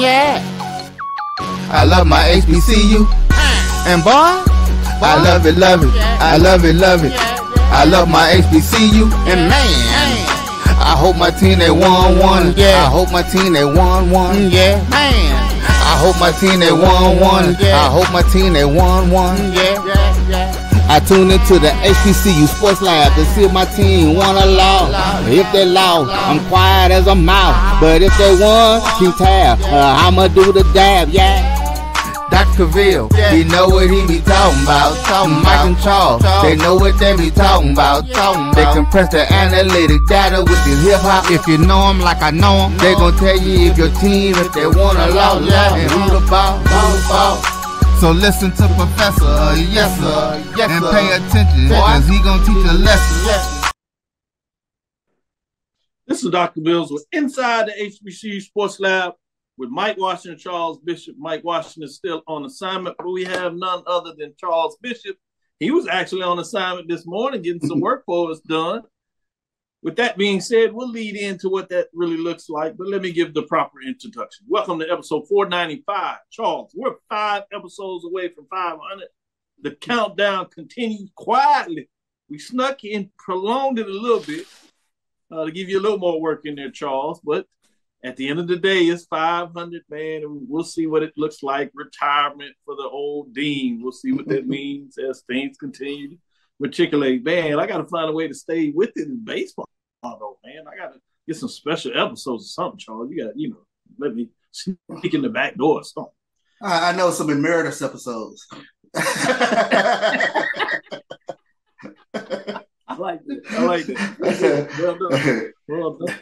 yeah. I love my HBCU. And boy, I love it, love it. I love it, love it. I love my HBCU. And man, I hope my team they won one. Yeah. I hope my team they won one. Yeah. Man. I hope my team they won one. I hope my team they won one. Yeah. I tune into the HBCU Sports Lab to see if my team won or lost. If they lost, I'm quiet as a mouse. But if they won, keep tab. I'ma do the dab, yeah. Dr. Cavil, he know what he be talking about. Mike and Charles, they know what they be talking about. They compress the analytic data with the hip hop. If you know them like I know them, they gon' tell you if your team, if they won or lost, and who the ball. So listen to Professor, yes sir, and pay attention, cause he gon' teach a lesson. This is Dr. Bills with Inside the HBCU Sports Lab with Mike Washington, Charles Bishop. Mike Washington is still on assignment, but we have none other than Charles Bishop. He was actually on assignment this morning getting some work for us done. With that being said, we'll lead into what that really looks like, but let me give the proper introduction. Welcome to episode 495. Charles, we're 5 episodes away from 500. The countdown continues quietly. We snuck in, prolonged it a little bit to give you a little more work in there, Charles, but at the end of the day, it's 500, man, and we'll see what it looks like. Retirement for the old dean. We'll see what that means as things continue to matriculate. Man, I got to find a way to stay with it in baseball, though, man. I got to get some special episodes or something, Charles. You got to, let me sneak in the back door or something. I know some emeritus episodes. I like that. Well done.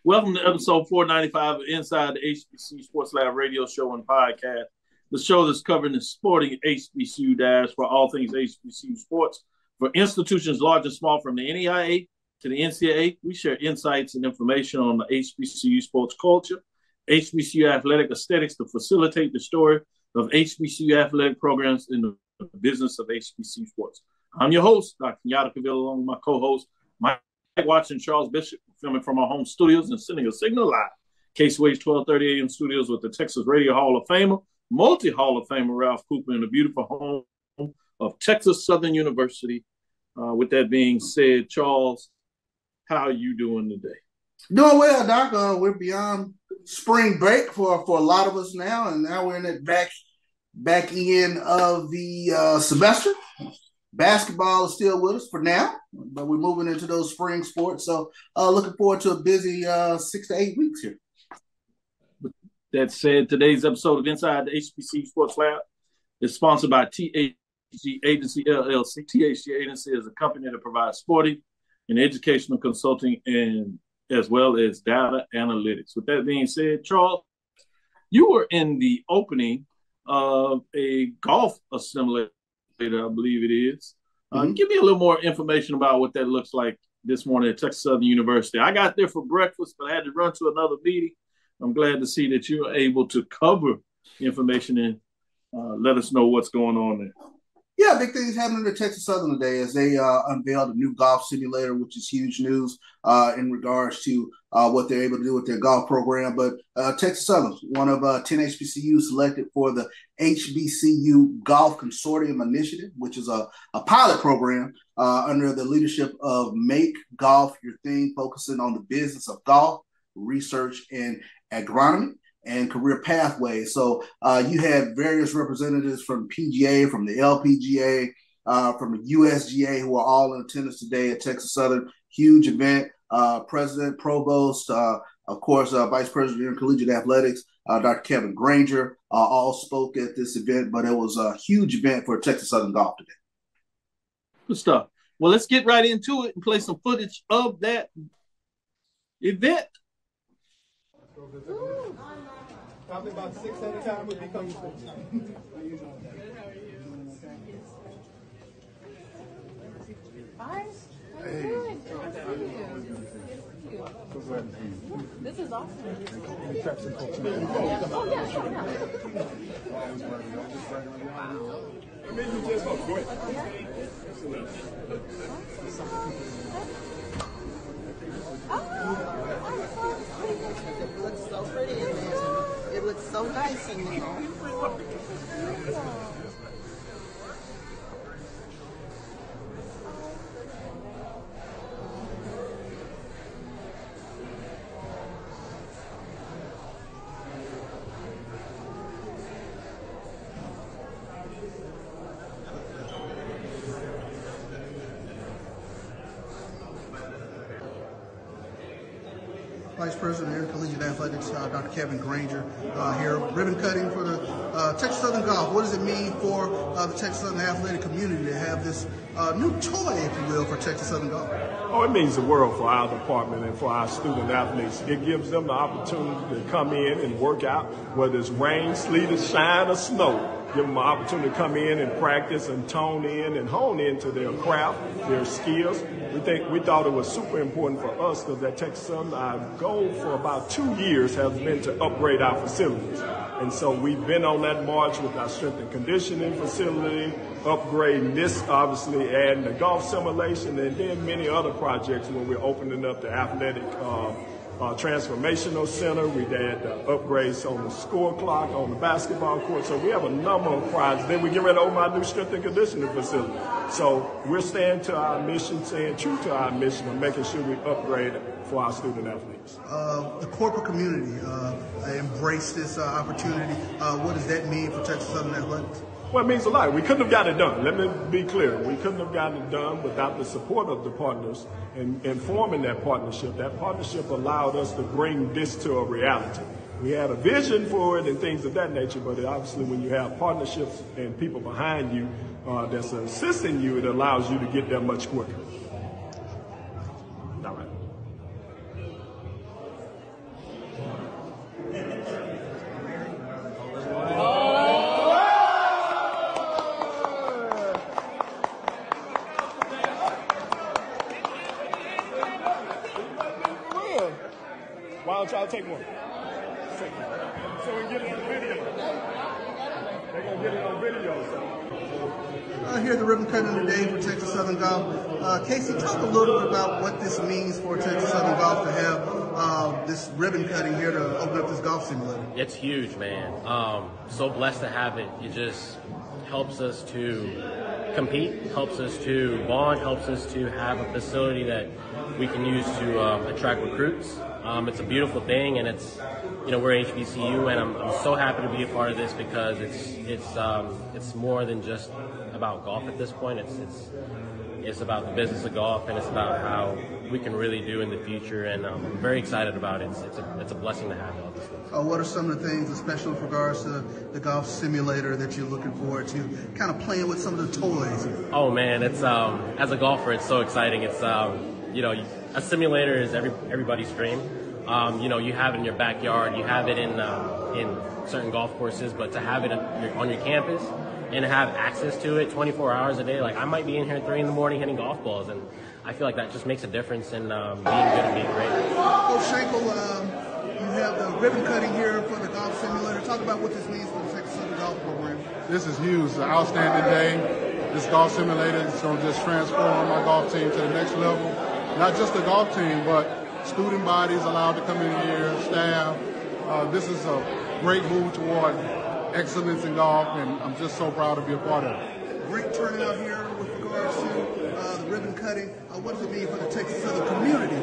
Welcome to episode 495 of Inside the HBCU Sports Lab radio show and podcast. The show that's covering the sporting HBCU dash for all things HBCU sports. For institutions large and small, from the NEIA to the NCAA, we share insights and information on the HBCU sports culture, HBCU athletic aesthetics to facilitate the story of HBCU athletic programs in the business of HBCU sports. I'm your host, Dr. Kenyatta Cavil, along with my co-host, Mike Watson, Charles Bishop, filming from our home studios and sending a signal live. KCWH 1230 AM studios with the Texas Radio Hall of Famer, multi-Hall of Famer Ralph Cooper in the beautiful home of Texas Southern University. With that being said, Charles, how are you doing today? Doing well, Doc. We're beyond spring break for a lot of us now, and now we're in that back end of the semester. Basketball is still with us for now, but we're moving into those spring sports. So looking forward to a busy 6 to 8 weeks here. That said, today's episode of Inside the HBCU Sports Lab is sponsored by THG Agency LLC. THG Agency is a company that provides sporting and educational consulting and as well as data analytics. With that being said, Charles, you were in the opening of a golf assembly, I believe it is. Give me a little more information about what that looks like this morning at Texas Southern University. I got there for breakfast, but I had to run to another meeting. I'm glad to see that you were able to cover information and let us know what's going on there. Yeah, big things happening at Texas Southern today as they unveiled a new golf simulator, which is huge news in regards to what they're able to do with their golf program. But Texas Southern, one of 10 HBCUs selected for the HBCU Golf Consortium Initiative, which is a pilot program under the leadership of Make Golf Your Thing, focusing on the business of golf, research, and agronomy and career pathways. So you had various representatives from PGA, from the LPGA, from the USGA, who are all in attendance today at Texas Southern. Huge event. President, Provost, of course, Vice President of Collegiate Athletics, Dr. Kevin Granger, all spoke at this event, but it was a huge event for Texas Southern golf today. Good stuff. Well, let's get right into it and play some footage of that event. Probably about 6 at a time would be comfortable. Hi. How you doing? Good to see you. This is awesome. Oh, yeah, sure, yeah. It looks so pretty in there. nice in there. Vice President of Collegiate Athletics, Dr. Kevin Granger, here, ribbon cutting for the Texas Southern Golf. What does it mean for the Texas Southern athletic community to have this new toy, if you will, for Texas Southern Golf? Oh, it means the world for our department and for our student athletes. It gives them the opportunity to come in and work out, whether it's rain, sleet, or shine, or snow. Give them an opportunity to come in and practice and tone in and hone into their craft, their skills. We thought it was super important for us because at Texas Southern, our goal for about 2 years has been to upgrade our facilities. And so we've been on that march with our strength and conditioning facility, upgrading this, obviously adding the golf simulation, and then many other projects where we're opening up the athletic transformational center. We had upgrades on the score clock, on the basketball court. So we have a number of projects. Then we get ready to open our new strength and conditioning facility. So we're staying to our mission, staying true to our mission of making sure we upgrade for our student athletes. The corporate community embrace this opportunity. What does that mean for Texas Southern Athletics? Well, it means a lot. We couldn't have gotten it done. Let me be clear. We couldn't have gotten it done without the support of the partners and forming that partnership. That partnership allowed us to bring this to a reality. We had a vision for it and things of that nature, but obviously when you have partnerships and people behind you that's assisting you, it allows you to get there much quicker. All right. Why don't y'all take one? So we can get it on video. They're going to get it on video. Here at the ribbon cutting today for Texas Southern Golf. Casey, talk a little bit about what this means for Texas Southern Golf to have this ribbon cutting here to open up this golf simulator. It's huge, man. So blessed to have it. It just helps us to compete, helps us to bond, helps us to have a facility that we can use to attract recruits. It's a beautiful thing, and it's, we're HBCU, and I'm so happy to be a part of this because it's more than just about golf at this point. It's about the business of golf, and it's about how we can really do in the future, and I'm very excited about it. It's a blessing to have all these things. What are some of the things, especially with regards to the golf simulator, that you're looking forward to kind of playing with some of the toys? Oh man, it's as a golfer, it's so exciting. It's a simulator is everybody's dream. You have it in your backyard, you have it in certain golf courses, but to have it on your campus and have access to it 24 hours a day, like I might be in here at 3 in the morning hitting golf balls, and I feel like that just makes a difference in being good and being great. Coach Schenkel, you have the ribbon cutting here for the golf simulator. Talk about what this means for the Texas Southern Golf Program. This is huge. It's an outstanding day. This golf simulator is going to just transform my golf team to the next level. Not just the golf team, but student bodies allowed to come in here, staff. This is a great move toward excellence in golf, and I'm just so proud to be a part of it. Great turnout here with regards to the ribbon cutting. What does it mean for the Texas Southern community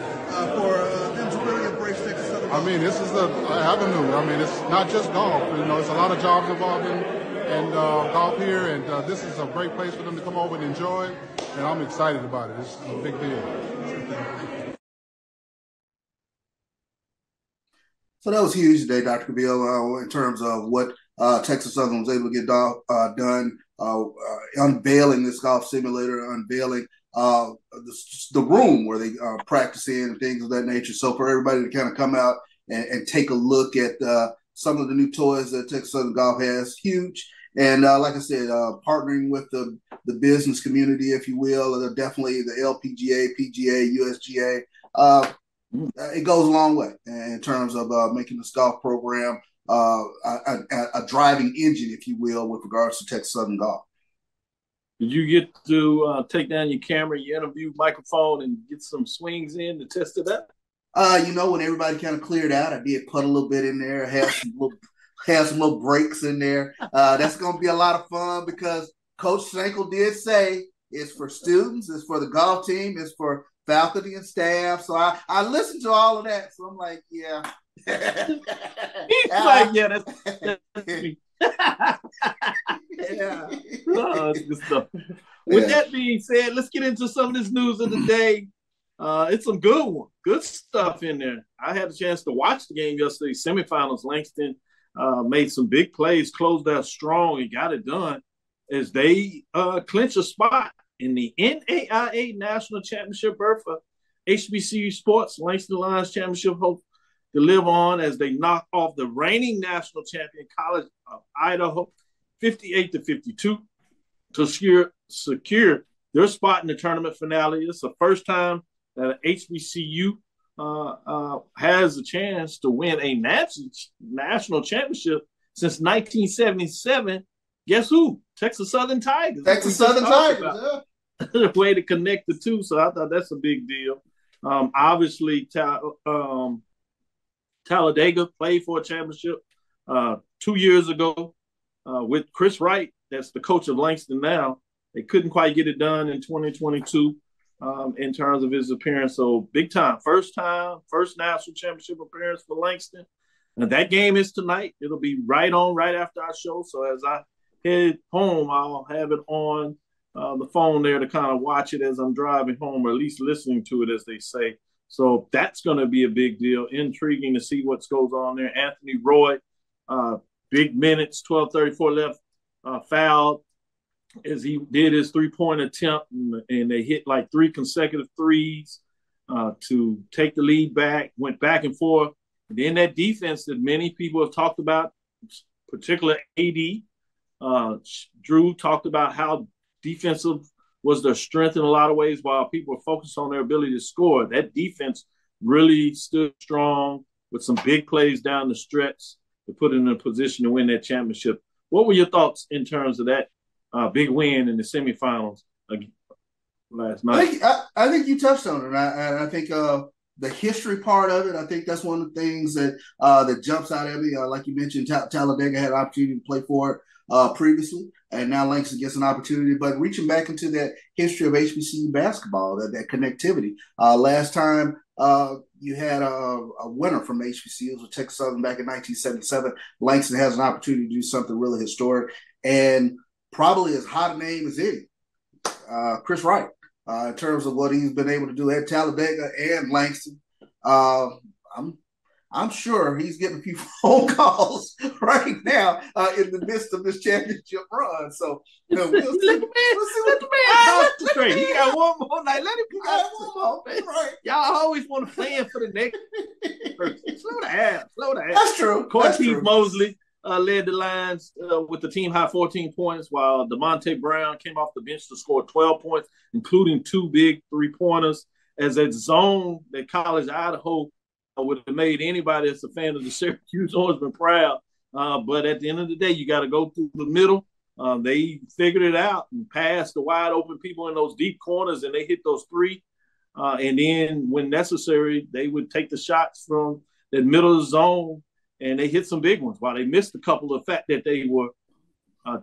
for them to really embrace Texas Southern golf? I mean, this is the avenue. I mean, it's not just golf. It's a lot of jobs involved in golf here, and this is a great place for them to come over and enjoy, and I'm excited about it. It's a big deal. So that was huge today, Dr. Cavil, in terms of what Texas Southern was able to get done, unveiling this golf simulator, unveiling the room where they practice in and things of that nature. So for everybody to kind of come out and take a look at some of the new toys that Texas Southern Golf has, huge. And like I said, partnering with the business community, if you will, definitely the LPGA, PGA, USGA, it goes a long way in terms of making this golf program a driving engine, if you will, with regards to Texas Southern Golf. Did you get to take down your camera, your interview microphone, and get some swings in to test it out? When everybody kind of cleared out, I did put a little bit in there. I had some little have some little breaks in there. That's going to be a lot of fun because Coach Schenkel did say it's for students, it's for the golf team, it's for faculty and staff. So I listened to all of that. So I'm like, yeah. He's like, yeah, that's me. Yeah. Oh, that's good stuff. With that being said, let's get into some of this news of the day. It's some good stuff in there. I had a chance to watch the game yesterday, semifinals. Langston made some big plays, closed out strong, and got it done as they clinch a spot in the NAIA National Championship berth for HBCU Sports. Langston Lions Championship hope to live on as they knock off the reigning national champion College of Idaho 58-52 to secure their spot in the tournament finale. It's the first time that an HBCU has a chance to win a national championship since 1977. Guess who? Texas Southern Tigers. Texas Southern Tigers, yeah. The way to connect the two, so I thought that's a big deal. Obviously, Talladega played for a championship 2 years ago with Chris Wright. That's the coach of Langston now. They couldn't quite get it done in 2022 in terms of his appearance. So big time, first national championship appearance for Langston. And that game is tonight. It'll be right after our show. So as I head home, I'll have it on the phone there to kind of watch it as I'm driving home, or at least listening to it, as they say. So that's going to be a big deal. Intriguing to see what goes on there. Anthony Roy, big minutes, 12:34 left, fouled as he did his three-point attempt, and they hit like 3 consecutive threes to take the lead back, went back and forth. And then that defense that many people have talked about, particularly AD, Drew talked about how defensive was their strength in a lot of ways while people were focused on their ability to score. That defense really stood strong with some big plays down the stretch to put it in a position to win that championship. What were your thoughts in terms of that big win in the semifinals last night? I think you touched on it. I think the history part of it, I think that's one of the things that jumps out at me. Like you mentioned, Talladega had an opportunity to play for it previously, and now Langston gets an opportunity. But reaching back into that history of HBCU basketball, that connectivity. Last time you had a winner from HBCUs with Texas Southern back in 1977. Langston has an opportunity to do something really historic, and probably as hot a name as any, Chris Wright, in terms of what he's been able to do at Talladega and Langston. I'm sure he's getting a few phone calls right now in the midst of this championship run. So, we'll see what the man concentrate. He got one more night. Let him got one more. Right. Y'all always want to plan for the next person. Slow down. That's true. Cortez Mosley led the Lions with the team high 14 points, while DeMonte Brown came off the bench to score 12 points, including 2 big three-pointers. As that zone that College of Idaho would have made anybody that's a fan of the Syracuse Orangemen proud. But at the end of the day, you got to go through the middle. They figured it out and passed the wide open people in those deep corners, and they hit those 3. And then when necessary, they would take the shots from that middle of the zone, and they hit some big ones. While they missed a couple of the fact that they were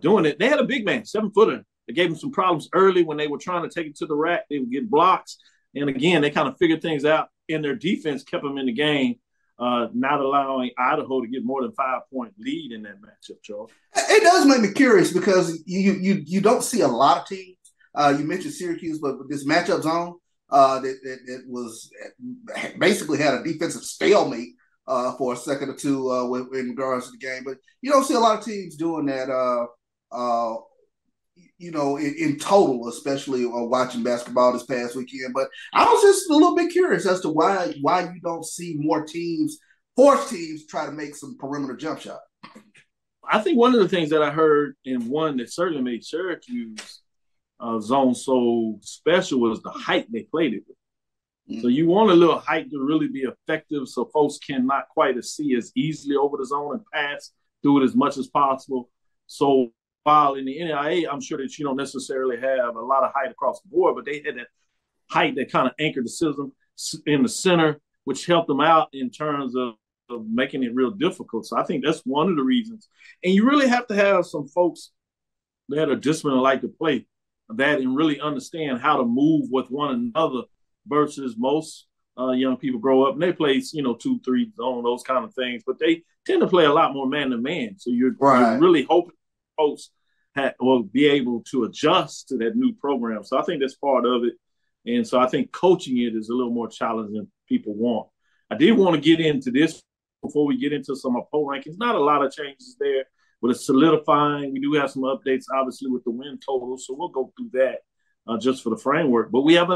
doing it. They had a big man, 7-footer. They gave them some problems early when they were trying to take it to the rack. They would get blocks. And again, they kind of figured things out, and their defense kept them in the game, not allowing Idaho to get more than 5-point lead in that matchup, Charles. It does make me curious because you don't see a lot of teams. You mentioned Syracuse, but with this matchup zone, that was basically had a defensive stalemate for a second or two in regards to the game. But you don't see a lot of teams doing that, in total, especially watching basketball this past weekend. But I was just a little bit curious as to why you don't see more teams, force teams, try to make some perimeter jump shot. I think one of the things that I heard, and one that certainly made Syracuse zone so special, was the height they played it with. So you want a little height to really be effective so folks cannot quite see as easily over the zone and pass through it as much as possible. So while in the NAIA, I'm sure that you don't necessarily have a lot of height across the board, but they had that height that kind of anchored the system in the center, which helped them out in terms of of making it real difficult. So I think that's one of the reasons. And you really have to have some folks that are disciplined and like to play that and really understand how to move with one another versus most young people grow up and they play, 2-3 zone, those kind of things, but they tend to play a lot more man to man. So you're really hoping folks will be able to adjust to that new program. So I think that's part of it. And so I think coaching it is a little more challenging than people want. I did want to get into this before we get into some of poll rankings. Not a lot of changes there, but it's solidifying. We do have some updates, obviously, with the win totals. So we'll go through that just for the framework. But we have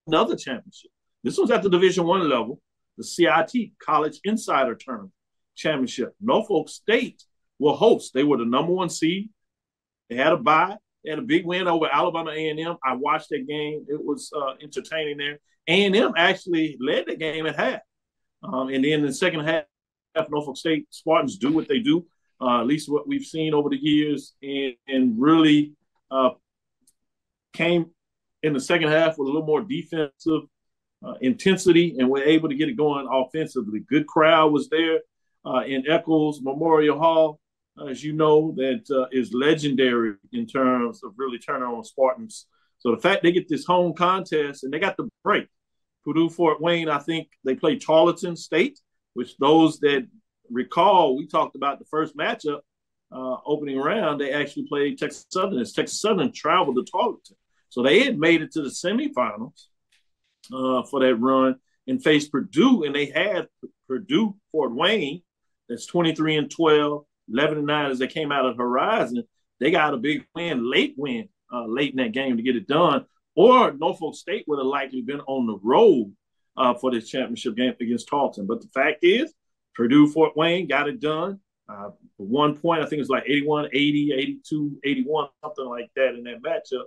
another championship. This one's at the Division I level, the CIT, College Insider Tournament Championship. Norfolk State will host. They were the number 1 seed. They had a bye. They had a big win over Alabama A&M. I watched that game. It was entertaining there. A&M actually led the game at half. And then in the second half, Norfolk State Spartans do what they do, at least what we've seen over the years, and really came in the second half with a little more defensive intensity, and were able to get it going offensively. Good crowd was there in Eccles Memorial Hall, as you know, that is legendary in terms of really turning on Spartans. So the fact they get this home contest and they got the break. Purdue Fort Wayne, I think they played Tarleton State, which those that recall, we talked about the first matchup opening round, they actually played Texas Southern. As Texas Southern traveled to Tarleton. So they had made it to the semifinals for that run and faced Purdue, and they had Purdue Fort Wayne, that's 23-12, 11-9 as they came out of Horizon. They got a big win, late in that game to get it done. Or Norfolk State would have likely been on the road for this championship game against Tarleton. But the fact is, Purdue Fort Wayne got it done. At one point, I think it was like 81, 80, 82, 81, something like that in that matchup.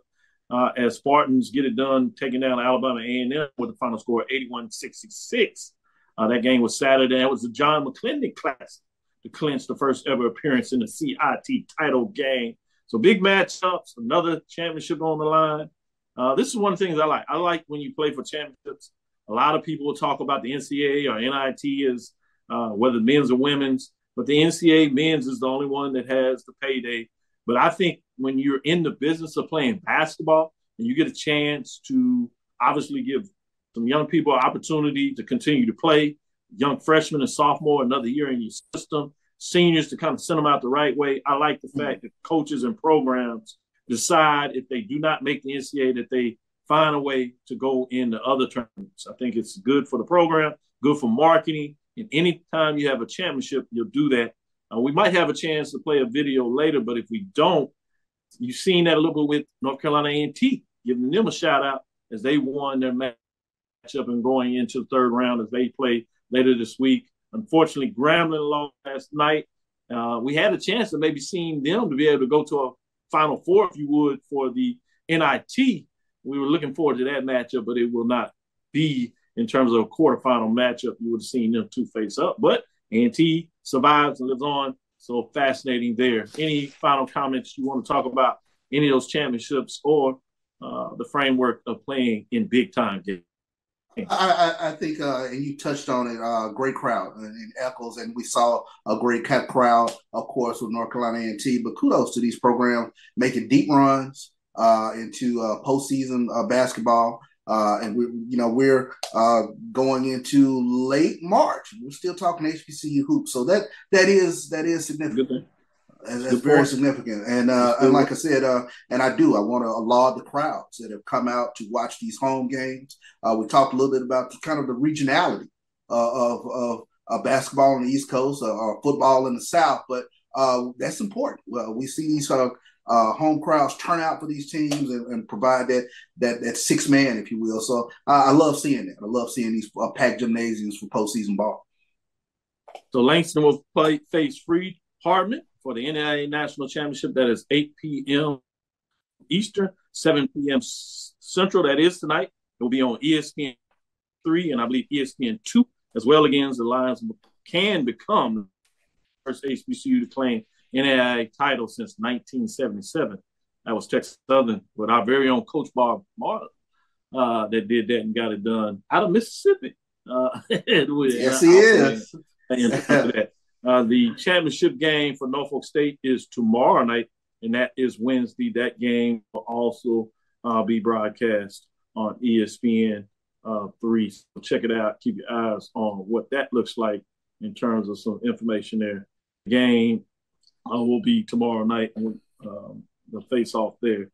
As Spartans get it done, taking down Alabama A&M with the final score 81-66. That game was Saturday. That was the John McClendon Classic to clinch the first ever appearance in the CIT title game. So big matchups, another championship on the line. This is one of the things I like. I like when you play for championships. A lot of people will talk about the NCAA or NIT as whether men's or women's, but the NCAA men's is the only one that has the payday. But I think when you're in the business of playing basketball and you get a chance to obviously give some young people an opportunity to continue to play, young freshmen and sophomore, another year in your system, seniors to kind of send them out the right way. I like the fact that coaches and programs decide if they do not make the NCAA that they find a way to go into other tournaments. I think it's good for the program, good for marketing. And anytime you have a championship, you'll do that. We might have a chance to play a video later, but if we don't, you've seen that a little bit with North Carolina A&T, giving them a shout out as they won their matchup and going into the third round as they play later this week. Unfortunately, Grambling lost last night. We had a chance of maybe seeing them to be able to go to a Final Four, if you would, for the NIT. We were looking forward to that matchup, but it will not be in terms of a quarterfinal matchup. You would have seen them two face up, but A&T survives and lives on. So fascinating there. Any final comments you want to talk about any of those championships or the framework of playing in big time games? I think, and you touched on it, great crowd in Eccles, and we saw a great crowd, of course, with North Carolina A&T. But kudos to these programs making deep runs into postseason basketball, and we're going into late March. We're still talking HBCU hoops, so that is significant. That's very significant. And like I said, and I want to laud the crowds that have come out to watch these home games. We talked a little bit about kind of the regionality of basketball on the East Coast or football in the South, but that's important. Well, we see these home crowds turn out for these teams and provide that six man, if you will. So I love seeing that. I love seeing these packed gymnasiums for postseason ball. So Langston will face Freed Hardman for the NAIA National Championship. That is 8 p.m. Eastern, 7 p.m. Central. That is tonight. It will be on ESPN 3 and I believe ESPN 2 as well. Again, the Lions can become the first HBCU to claim NAIA title since 1977. That was Texas Southern with our very own Coach Bob Martin that did that and got it done out of Mississippi. Yes, he is. The championship game for Norfolk State is tomorrow night, and that is Wednesday. That game will also be broadcast on ESPN 3. So check it out. Keep your eyes on what that looks like in terms of some information there. The game will be tomorrow night, the face-off there.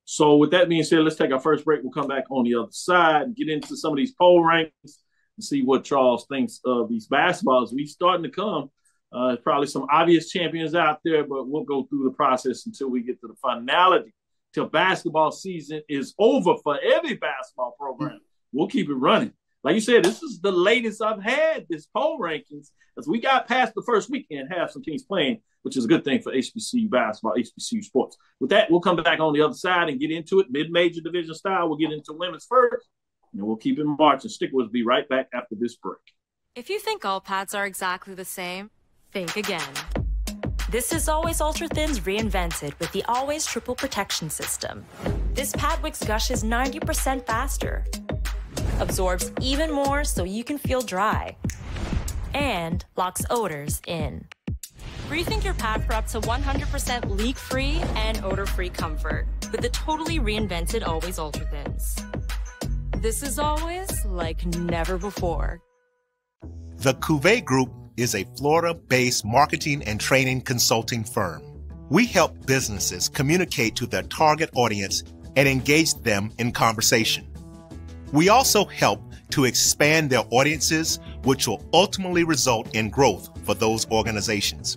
So with that being said, let's take our first break. We'll come back on the other side and get into some of these poll rankings and see what Charles thinks of these basketballs. We starting to come. Probably some obvious champions out there, but we'll go through the process until we get to the finality, till basketball season is over for every basketball program. We'll keep it running. Like you said, this is the latest I've had, this poll rankings, as we got past the first weekend, have some teams playing, which is a good thing for HBCU basketball, HBCU sports. With that, we'll come back on the other side and get into it, mid-major division style. We'll get into women's first, and we'll keep it marching. Stick with us. Be right back after this break. If you think all pads are exactly the same, think again. This is Always Ultra Thins reinvented with the Always Triple Protection System. This pad wicks gushes 90% faster, absorbs even more so you can feel dry, and locks odors in. Rethink your pad for up to 100% leak-free and odor-free comfort with the totally reinvented Always Ultra Thins. This is always like never before. The Cavil Group is a Florida-based marketing and training consulting firm. We help businesses communicate to their target audience and engage them in conversation. We also help to expand their audiences, which will ultimately result in growth for those organizations.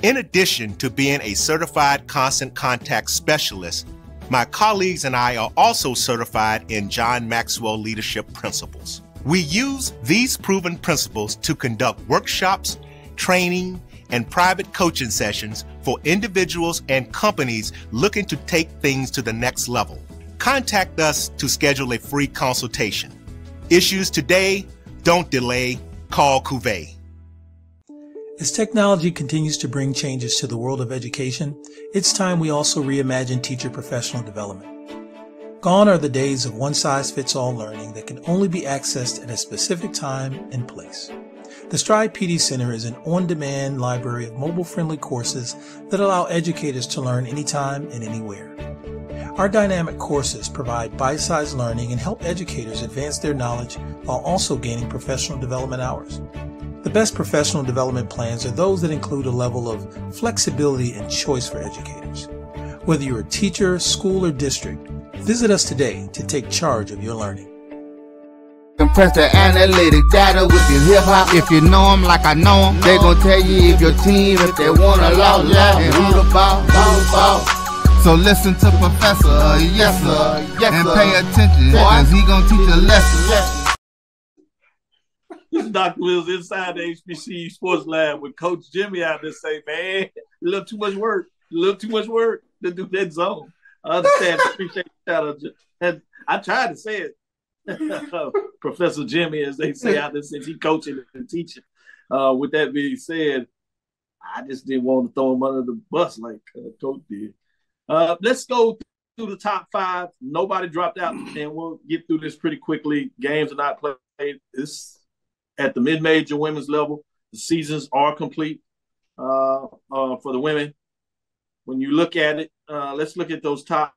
In addition to being a certified constant contact specialist, my colleagues and I are also certified in John Maxwell Leadership Principles. We use these proven principles to conduct workshops, training, and private coaching sessions for individuals and companies looking to take things to the next level. Contact us to schedule a free consultation. Issues today, don't delay, call Cavil. As technology continues to bring changes to the world of education, it's time we also reimagine teacher professional development. Gone are the days of one-size-fits-all learning that can only be accessed at a specific time and place. The Stride PD Center is an on-demand library of mobile-friendly courses that allow educators to learn anytime and anywhere. Our dynamic courses provide bite-sized learning and help educators advance their knowledge while also gaining professional development hours. The best professional development plans are those that include a level of flexibility and choice for educators. Whether you're a teacher, school, or district, visit us today to take charge of your learning. Compress the analytic data with your hip-hop. If you know them like I know them, they gon' tell you if your team, if they want to law, and who the ball. So listen to Professor, yes sir, and pay attention, cause he gon' teach a lesson. This is Dr. Wills inside the HBCU Sports Lab with Coach Jimmy out there say, man, a little too much work to do that zone. I understand. Appreciate that. And I tried to say it, Professor Jimmy, as they say out there, since he coaching and teaching. With that being said, I just didn't want to throw him under the bus like Coach did. Let's go through the top 5. Nobody dropped out, and we'll get through this pretty quickly. Games are not played. This at the mid-major women's level. The seasons are complete for the women. When you look at it, let's look at those top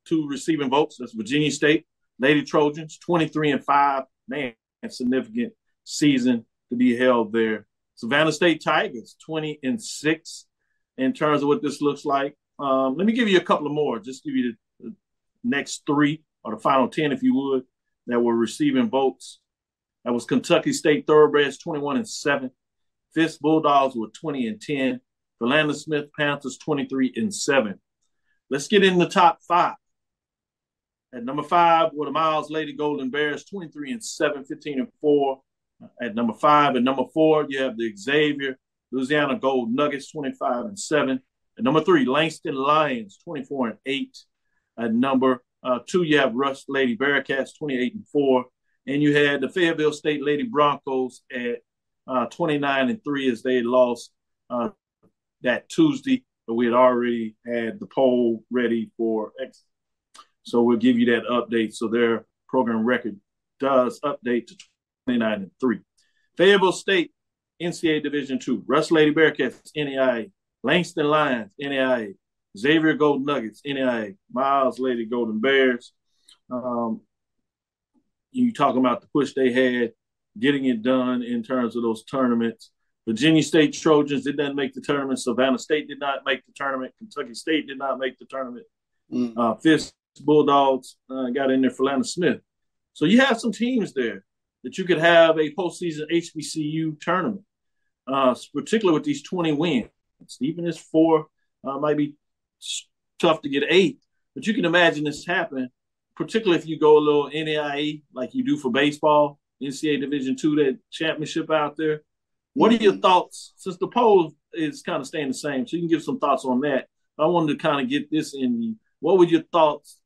2 receiving votes. That's Virginia State, Lady Trojans, 23-5. Man, significant season to be held there. Savannah State Tigers, 20-6 in terms of what this looks like. Let me give you a couple of more. Just give you the next 3 or the final 10, if you would, that were receiving votes. That was Kentucky State Thoroughbreds, 21-7. Fisk Bulldogs were 20-10. Philander Smith Panthers, 23-7. Let's get in the top 5. At number 5 were the Miles Lady Golden Bears, 23-7, 15-4. At number 5 and number 4, you have the Xavier Louisiana Gold Nuggets, 25-7. At number 3, Langston Lions, 24-8. At number 2, you have Rush Lady Bearcats, 28-4. And you had the Fayetteville State Lady Broncos at 29-3 as they lost that Tuesday, but we had already had the poll ready for X. So we'll give you that update. So their program record does update to 29-3. Fayetteville State NCAA Division II. Rush Lady Bearcats, NAIA. Langston Lions, NAIA. Xavier Golden Nuggets, NAIA. Miles Lady Golden Bears. You talking about the push they had, getting it done in terms of those tournaments. Virginia State Trojans did not make the tournament. Savannah State did not make the tournament. Kentucky State did not make the tournament. Fisk Bulldogs got in there for Lana Smith. So you have some teams there that you could have a postseason HBCU tournament, particularly with these 20 wins. Even if 4 might be tough to get 8, but you can imagine this happen, particularly if you go a little NAIA like you do for baseball, NCAA Division II, that championship out there. What are your thoughts, since the poll is kind of staying the same, so you can give some thoughts on that. I wanted to kind of get this in you. What would your thoughts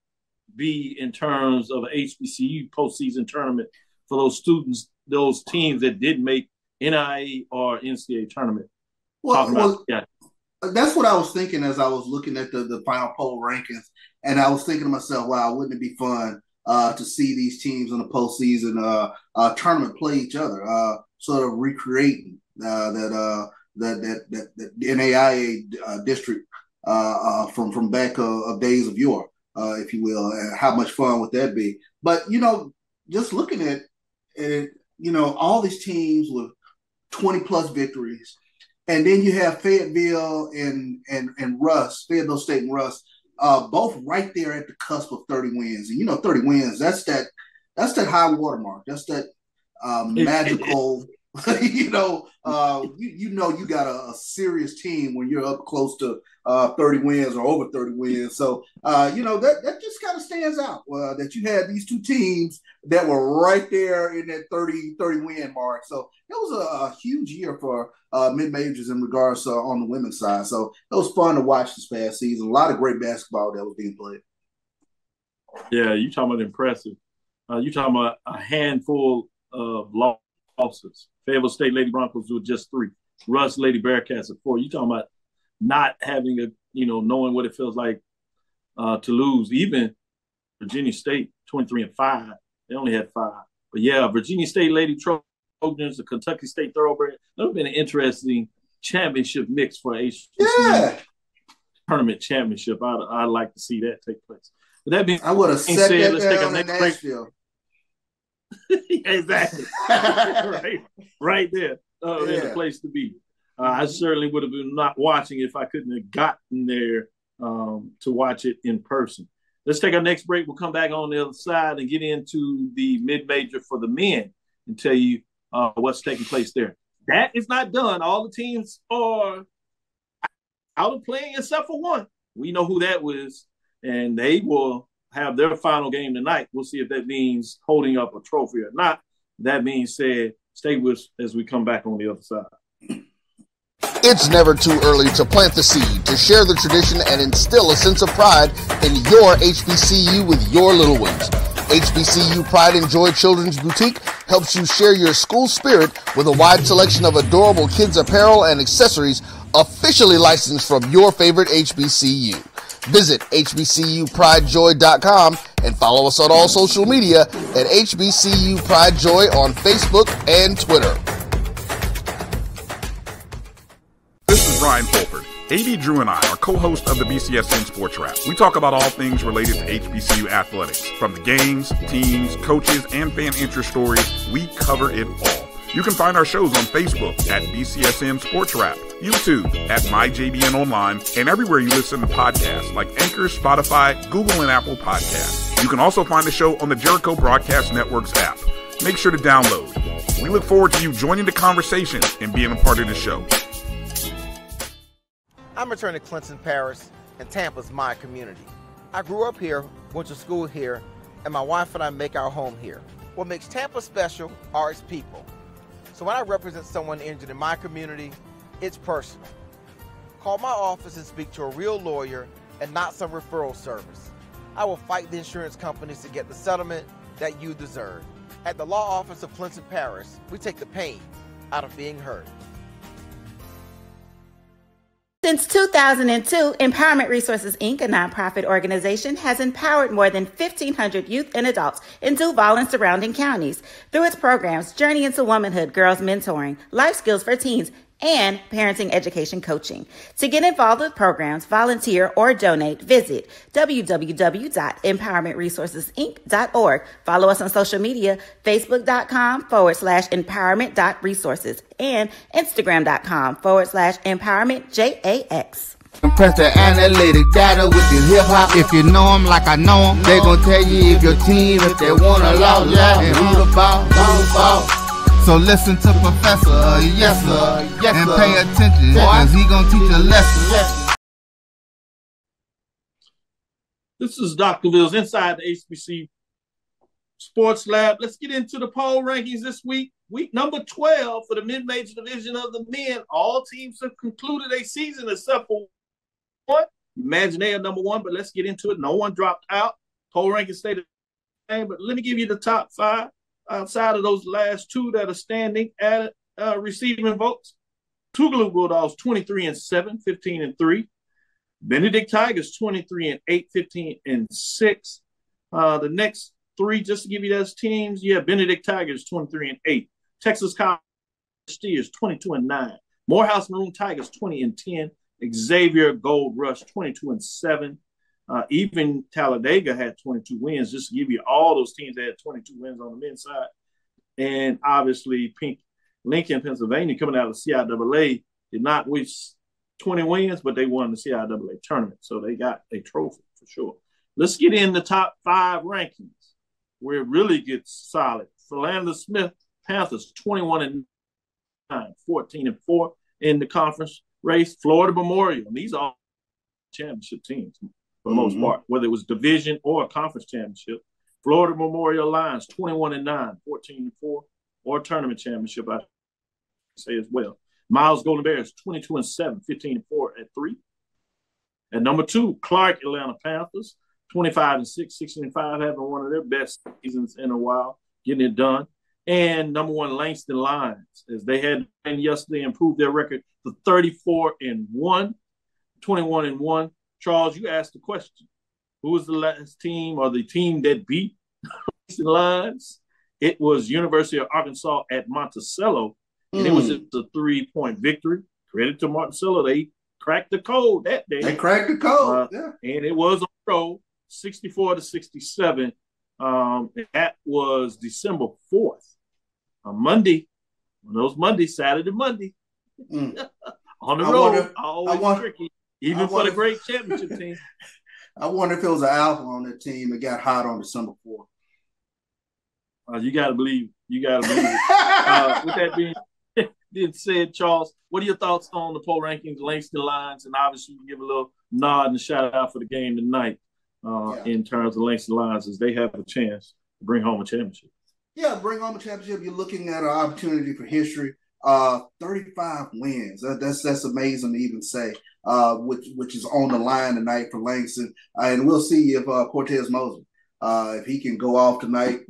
be in terms of an HBCU postseason tournament for those students, those teams that did make NIA or NCAA tournament? That's what I was thinking as I was looking at the final poll rankings, and I was thinking to myself, wow, wouldn't it be fun to see these teams in the postseason tournament play each other, sort of recreating that NAIA district from back of days of yore, if you will. How much fun would that be? But just looking at it, all these teams with 20+ victories. And then you have Fayetteville and Fayetteville State and Russ, both right there at the cusp of 30 wins. And 30 wins, that's that high watermark. That's that magical. You got a serious team when you're up close to 30 wins or over 30 wins. So that just kind of stands out, that you had these two teams that were right there in that 30 win mark. So it was a huge year for mid-majors in regards on the women's side. So it was fun to watch this past season. A lot of great basketball that was being played. Yeah, you talking about impressive. You talking about a handful of losses. Fayetteville State Lady Broncos with just 3. Russ Lady Bearcats at 4. You talking about not having knowing what it feels like to lose. Even Virginia State 23-5. They only had 5. But yeah, Virginia State Lady Trojans, the Kentucky State Thoroughbred. That would have been an interesting championship mix for HBCU tournament championship. I'd like to see that take place. But that being, I would have set that down in Nashville. Exactly. right there. In the place to be. I certainly would have been not watching if I couldn't have gotten there to watch it in person. Let's take our next break. We'll come back on the other side and get into the mid-major for the men and tell you what's taking place there. That is not done. All the teams are out of playing except for one. We know who that was, and they will have their final game tonight. We'll see if that means holding up a trophy or not. That being said, stay with us as we come back on the other side. It's never too early to plant the seed, to share the tradition, and instill a sense of pride in your HBCU with your little ones. HBCU Pride and Joy Children's Boutique helps you share your school spirit with a wide selection of adorable kids apparel and accessories officially licensed from your favorite HBCU. Visit hbcupridejoy.com and follow us on all social media at HBCU Pride Joy on Facebook and Twitter. This is Brian Fulford. AD Drew and I are co-hosts of the BCSN Sports Lab. We talk about all things related to HBCU athletics. From the games, teams, coaches, and fan interest stories, we cover it all. You can find our shows on Facebook at BCSN Sports Lab, YouTube at MyJBN Online, and everywhere you listen to podcasts like Anchor, Spotify, Google, and Apple Podcasts. You can also find the show on the Jericho Broadcast Network's app. Make sure to download. We look forward to you joining the conversation and being a part of the show. I'm returning to Clinton Paris, and Tampa's my community. I grew up here, went to school here, and my wife and I make our home here. What makes Tampa special are its people. So when I represent someone injured in my community, it's personal. Call my office and speak to a real lawyer and not some referral service. I will fight the insurance companies to get the settlement that you deserve. At the law office of Clinton Paris, we take the pain out of being hurt. Since 2002, Empowerment Resources, Inc., a nonprofit organization, has empowered more than 1,500 youth and adults in Duval and surrounding counties through its programs Journey into Womanhood, Girls Mentoring, Life Skills for Teens, and Parenting Education Coaching. To get involved with programs, volunteer, or donate, visit www.empowermentresourcesinc.org. Follow us on social media, facebook.com/empowerment.resources and instagram.com/empowermentJAX. Press the analytic data with the hip hop. If you know them like I know them, they gon' tell you if your team, if they want to law, and who the ball. So listen to Professor, yes sir, and pay attention, cause he gonna teach a lesson. This is Dr. Ville's Inside the HBCU Sports Lab. Let's get into the poll rankings this week. Week number 12 for the mid-major division of the men. All teams have concluded a season except for one. Imagine they are number one, but let's get into it. No one dropped out. Poll rankings stayed the same, but let me give you the top 5. Outside of those last 2 that are standing at receiving votes, Tougaloo Bulldogs 23-7, 15-3. Benedict Tigers 23-8, 15-6. The next 3, just to give you those teams, Benedict Tigers 23-8, Texas College Steers 22-9, Morehouse Maroon Tigers 20-10, Xavier Gold Rush 22-7. Even Talladega had 22 wins, just to give you all those teams that had 22 wins on the men's side. And obviously, Lincoln, Pennsylvania, coming out of the CIAA, did not reach 20 wins, but they won the CIAA tournament. So they got a trophy for sure. Let's get in the top 5 rankings where it really gets solid. Philander Smith Panthers 21-9, 14-4 in the conference race. Florida Memorial, and these are all championship teams for the most part, whether it was division or a conference championship. Florida Memorial Lions 21-9, 14-4, or tournament championship, I say as well. Miles Golden Bears 22-7, 15-4 at 3. At number 2, Clark Atlanta Panthers 25-6, 16-5, having one of their best seasons in a while, getting it done. And number 1, Langston Lions, as they had yesterday, improved their record to 34-1, 21-1. Charles, you asked the question. Who was the last team or the team that beat Langston Lions? It was University of Arkansas at Monticello, and it was just a 3-point victory. Credit to Monticello. They cracked the code that day. They cracked the code, And it was on the road, 64-67. That was December 4th. On Monday, one of those Mondays, Saturday, Monday. On the road, always tricky. Even for the great championship team. I wonder if it was an alpha on that team that got hot on December 4th. You got to believe. You got to believe it. With that being said, Charles, what are your thoughts on the poll rankings, Langston Lions, and obviously you give a little nod and shout out for the game tonight in terms of Langston Lions as they have a chance to bring home a championship? Yeah, bring home a championship. You're looking at an opportunity for history. 35 wins. That's amazing to even say. Which is on the line tonight for Langston, and we'll see if Cortez Mosley, if he can go off tonight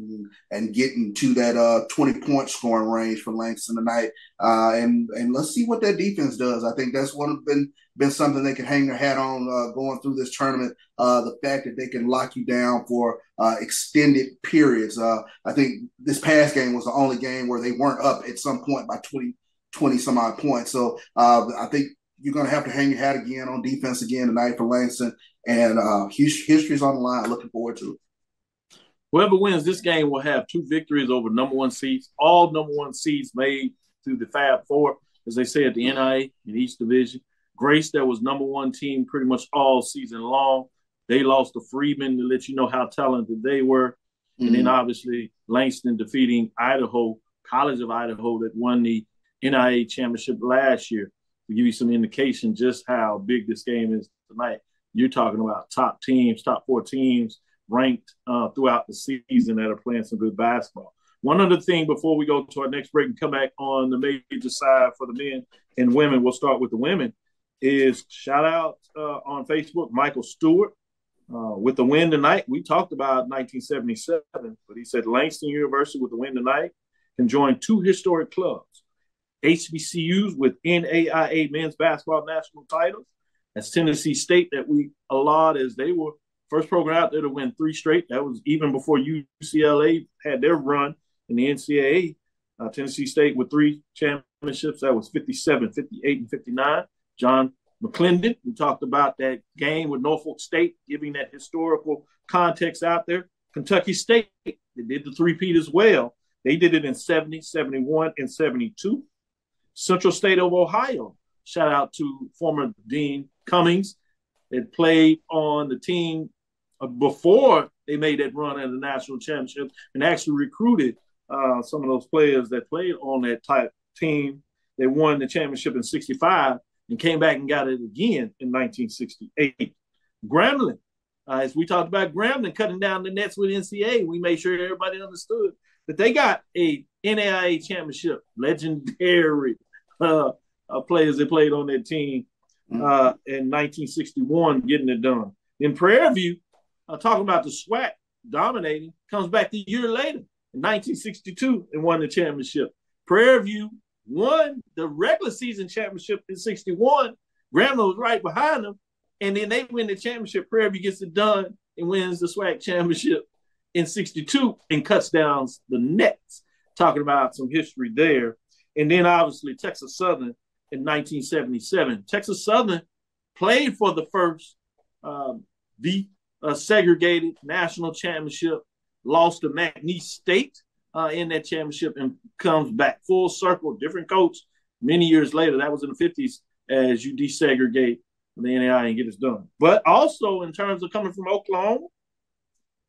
and get into that 20-point scoring range for Langston tonight, and let's see what that defense does. I think that's been something they can hang their hat on going through this tournament. The fact that they can lock you down for extended periods. I think this past game was the only game where they weren't up at some point by 20 some odd points. So I think you're going to have to hang your hat again on defense again tonight for Langston, and history's on the line. Looking forward to it. Whoever wins this game will have 2 victories over number 1 seeds. All number 1 seeds made through the Fab Four, as they say at the NIA in each division. Grace, that was number 1 team pretty much all season long. They lost to Freeman to let you know how talented they were. And then obviously Langston defeating Idaho, College of Idaho, that won the NIA championship last year. To give you some indication just how big this game is tonight. You're talking about top teams, top 4 teams ranked throughout the season that are playing some good basketball. One other thing before we go to our next break and come back on the major side for the men and women, we'll start with the women, is shout out on Facebook, Michael Stewart. With the win tonight, we talked about 1977, but he said Langston University with the win tonight can join 2 historic clubs. HBCUs with NAIA men's basketball national titles. That's Tennessee State that we allowed, as they were first program out there to win 3 straight. That was even before UCLA had their run in the NCAA. Tennessee State with 3 championships. That was 57, 58, and 59. John McClendon, we talked about that game with Norfolk State, giving that historical context out there. Kentucky State, they did the three-peat as well. They did it in 70, 71, and 72. Central State of Ohio, shout out to former Dean Cummings, that played on the team before they made that run at the national championship and actually recruited some of those players that played on that type team. They won the championship in 65 and came back and got it again in 1968. Grambling, as we talked about Grambling cutting down the nets with NCAA, we made sure everybody understood that they got a NAIA championship, legendary players that played on that team in 1961, getting it done. In Prairie View, talking about the SWAC dominating, comes back a year later in 1962 and won the championship. Prairie View won the regular season championship in 61. Grambling was right behind them, and then they win the championship. Prairie View gets it done and wins the SWAC championship in 62 and cuts down the nets. Talking about some history there. And then obviously Texas Southern in 1977. Texas Southern played for the first segregated national championship, lost to McNeese State in that championship, and comes back full circle, different coach many years later. That was in the 50s as you desegregate the NAIA and get it done. But also in terms of coming from Oklahoma,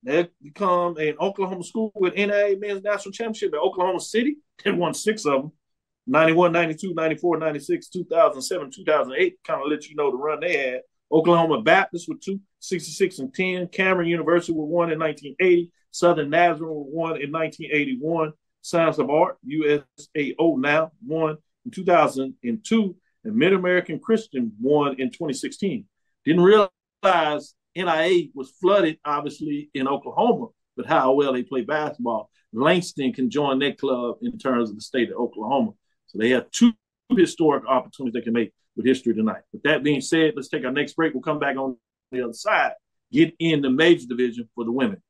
they become an Oklahoma school with NAIA men's national championship at Oklahoma City. They won 6 of them, 91, 92, 94, 96, 2007, 2008, kind of let you know the run they had. Oklahoma Baptist with 2, 66 and 10. Cameron University with 1 in 1980. Southern Nazarene with 1 in 1981. Science of Art, USAO now, 1 in 2002. And Mid-American Christian 1 in 2016. Didn't realize NAIA was flooded, obviously, in Oklahoma, but how well they play basketball. Langston can join that club in terms of the state of Oklahoma. So they have 2 historic opportunities they can make with history tonight. With that being said, let's take our next break. We'll come back on the other side, get in the major division for the women.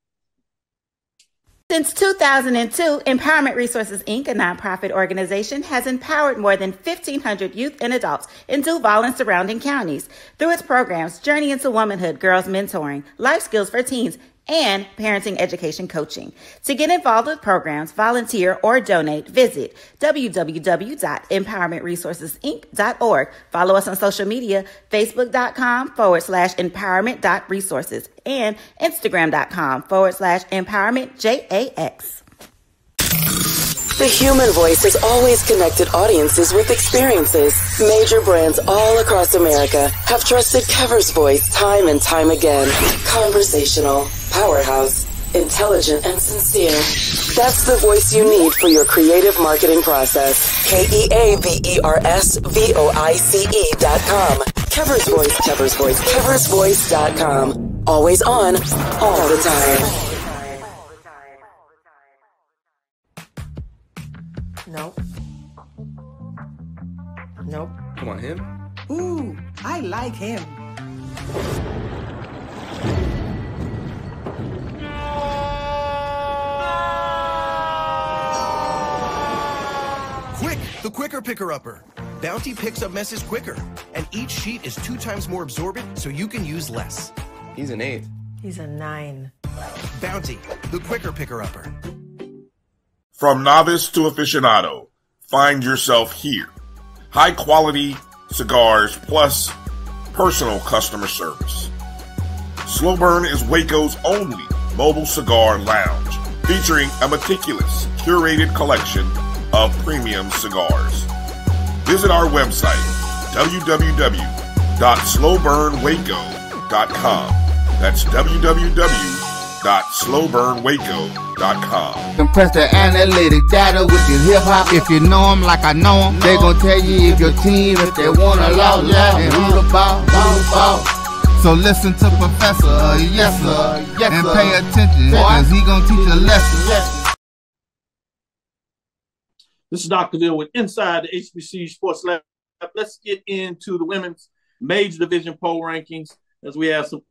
Since 2002, Empowerment Resources, Inc., a nonprofit organization, has empowered more than 1,500 youth and adults in Duval and surrounding counties through its programs Journey into Womanhood, Girls Mentoring, Life Skills for Teens, and Parenting Education Coaching. To get involved with programs, volunteer, or donate, visit www.empowermentresourcesinc.org. Follow us on social media, facebook.com/empowerment.resources and Instagram.com/empowermentJAX. The human voice has always connected audiences with experiences. Major brands all across America have trusted Kever's voice time and time again. Conversational, powerhouse, intelligent, and sincere. That's the voice you need for your creative marketing process. KEAVERSVOICE.com. Kever's Voice, Kever's Voice, KeversVoice.com. Always on, all the time. Nope. Nope. Come on, him? Ooh, I like him. Quick, the quicker picker-upper. Bounty picks up messes quicker, and each sheet is 2 times more absorbent, so you can use less. He's an 8. He's a 9. Bounty, the quicker picker-upper. From novice to aficionado, find yourself here. High quality cigars plus personal customer service. Slow Burn is Waco's only mobile cigar lounge, featuring a meticulous, curated collection of premium cigars. Visit our website, www.slowburnwaco.com. That's www.slowburnwaco.com. Compress the analytic data with your hip-hop. If you know them like I know them, they gon' tell you if your team, if they wanna law, and who the ball. So listen to Professor, yes sir, and pay attention, cause he gon' teach a lesson. This is Dr. Cavil with Inside the HBCU Sports Lab. Let's get into the women's major division poll rankings as we have some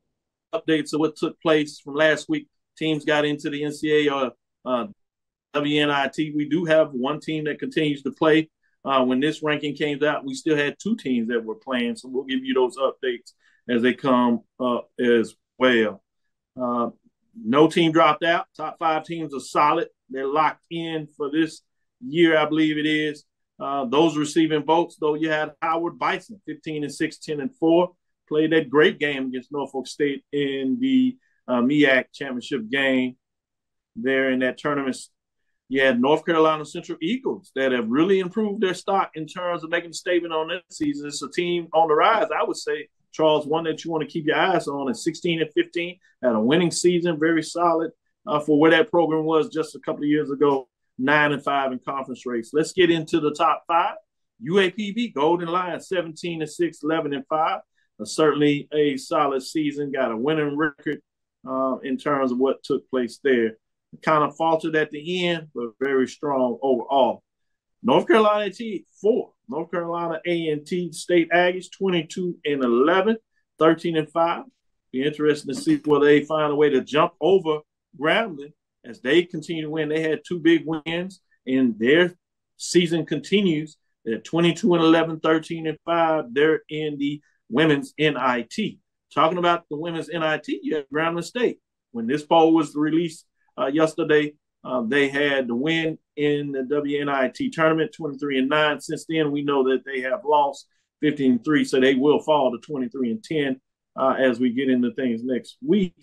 updates of what took place from last week. Teams got into the NCAA or WNIT. We do have one team that continues to play. When this ranking came out, we still had two teams that were playing, so we'll give you those updates as they come up as well. No team dropped out. Top 5 teams are solid. They're locked in for this year, I believe it is. Those receiving votes, though, you had Howard Bison, 15-6, 10-4, played that great game against Norfolk State in the MEAC championship game there in that tournament. You had North Carolina Central Eagles that have really improved their stock in terms of making a statement on this season. It's a team on the rise, I would say. Charles, one that you want to keep your eyes on, is 16-15, had a winning season, very solid for where that program was just a couple of years ago, 9-5 in conference race. Let's get into the top 5. UAPB, Golden Lions, 17-6, 11-5. Certainly a solid season, got a winning record in terms of what took place there. Kind of faltered at the end, but very strong overall. North Carolina A&T, 4. North Carolina A&T State Aggies, 22-11, 13-5. Be interesting to see whether they find a way to jump over Grambling as they continue to win. They had 2 big wins, and their season continues. They're 22-11, 13-5. They're in the women's NIT. Talking about the women's NIT, you have Grambling State. When this poll was released yesterday, they had the win in the WNIT tournament, 23-9. Since then, we know that they have lost 15-3, so they will fall to 23-10 as we get into things next week.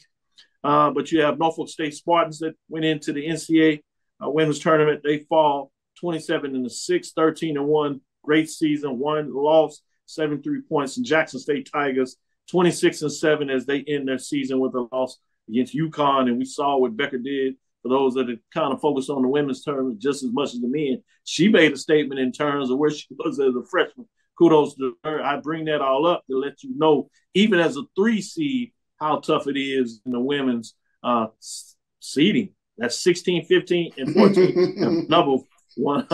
But you have Norfolk State Spartans that went into the NCAA women's tournament. They fall 27-6, 13-1. Great season, 1 loss, 73 points. And Jackson State Tigers, 26-7 as they end their season with a loss against UConn. And we saw what Becker did. For those that are kind of focused on the women's tournament just as much as the men, she made a statement in terms of where she was as a freshman. Kudos to her. I bring that all up to let you know, even as a 3 seed, how tough it is in the women's seeding. That's 16, 15, and 14. Another one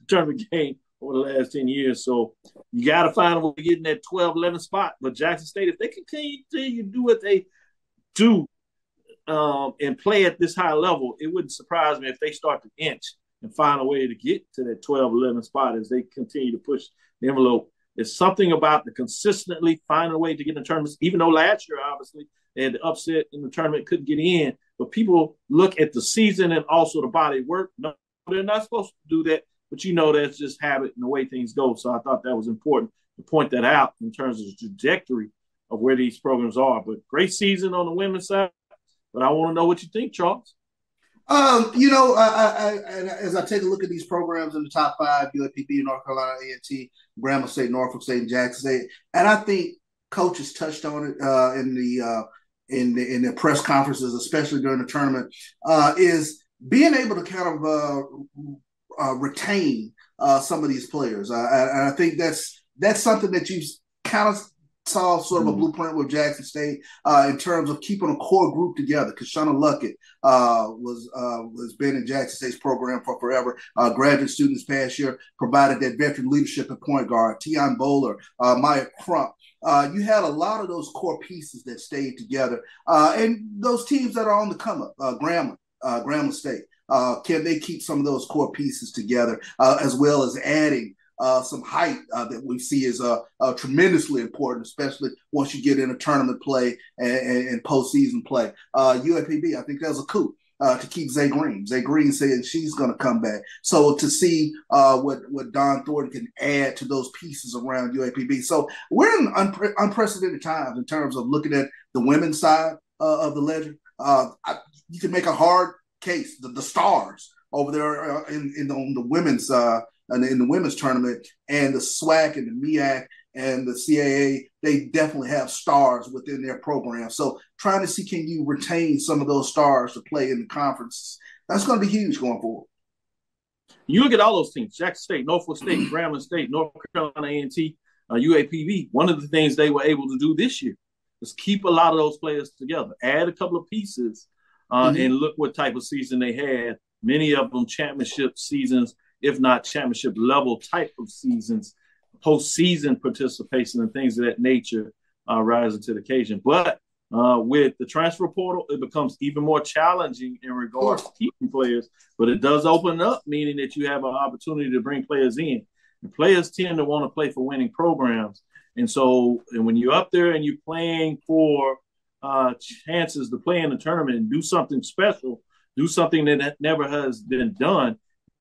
tournament game over the last 10 years. So you got to find a way to get in that 12, 11 spot. But Jackson State, if they continue to do what they do and play at this high level, it wouldn't surprise me if they start to inch and find a way to get to that 12, 11 spot as they continue to push the envelope. There's something about the consistently finding a way to get in the tournaments, even though last year, obviously, they had the upset in the tournament, couldn't get in. But people look at the season and also the body of work. No, they're not supposed to do that, but you know that's just habit and the way things go. So I thought that was important to point that out in terms of the trajectory of where these programs are. But great season on the women's side. But I want to know what you think, Charles. As I take a look at these programs in the top 5, UAPB, North Carolina A&T, Grambling State, Norfolk State, and Jackson State, and I think coaches touched on it in the press conferences, especially during the tournament, is being able to kind of retain some of these players. And I think that's something that you've kind of saw sort of a blueprint with Jackson State in terms of keeping a core group together. Because Shauna Luckett was been in Jackson State's program for forever. Graduate student this past year provided that veteran leadership at point guard. Tion Bowler, Maya Crump. You had a lot of those core pieces that stayed together. And those teams that are on the come up, Grambling State, can they keep some of those core pieces together as well as adding some height that we see is tremendously important, especially once you get into tournament play and postseason play. UAPB, I think that was a coup to keep Zay Green. Zay Green said she's going to come back. So to see what Don Thornton can add to those pieces around UAPB. So we're in unprecedented times in terms of looking at the women's side of the ledger. You can make a hard case. The stars over there on the women's in the women's tournament, and the SWAC and the MEAC and the CAA, they definitely have stars within their program. So trying to see, can you retain some of those stars to play in the conferences? That's going to be huge going forward. You look at all those teams, Jackson State, Norfolk State, Grambling State, North Carolina A&T, UAPB. One of the things they were able to do this year is keep a lot of those players together, add a couple of pieces, and look what type of season they had. Many of them championship seasons if not championship level type of seasons, postseason participation and things of that nature rising to the occasion. But with the transfer portal, it becomes even more challenging in regards to keeping players. But it does open up, meaning that you have an opportunity to bring players in. And players tend to want to play for winning programs. And so when you're up there and you're playing for chances to play in the tournament and do something special, do something that never has been done,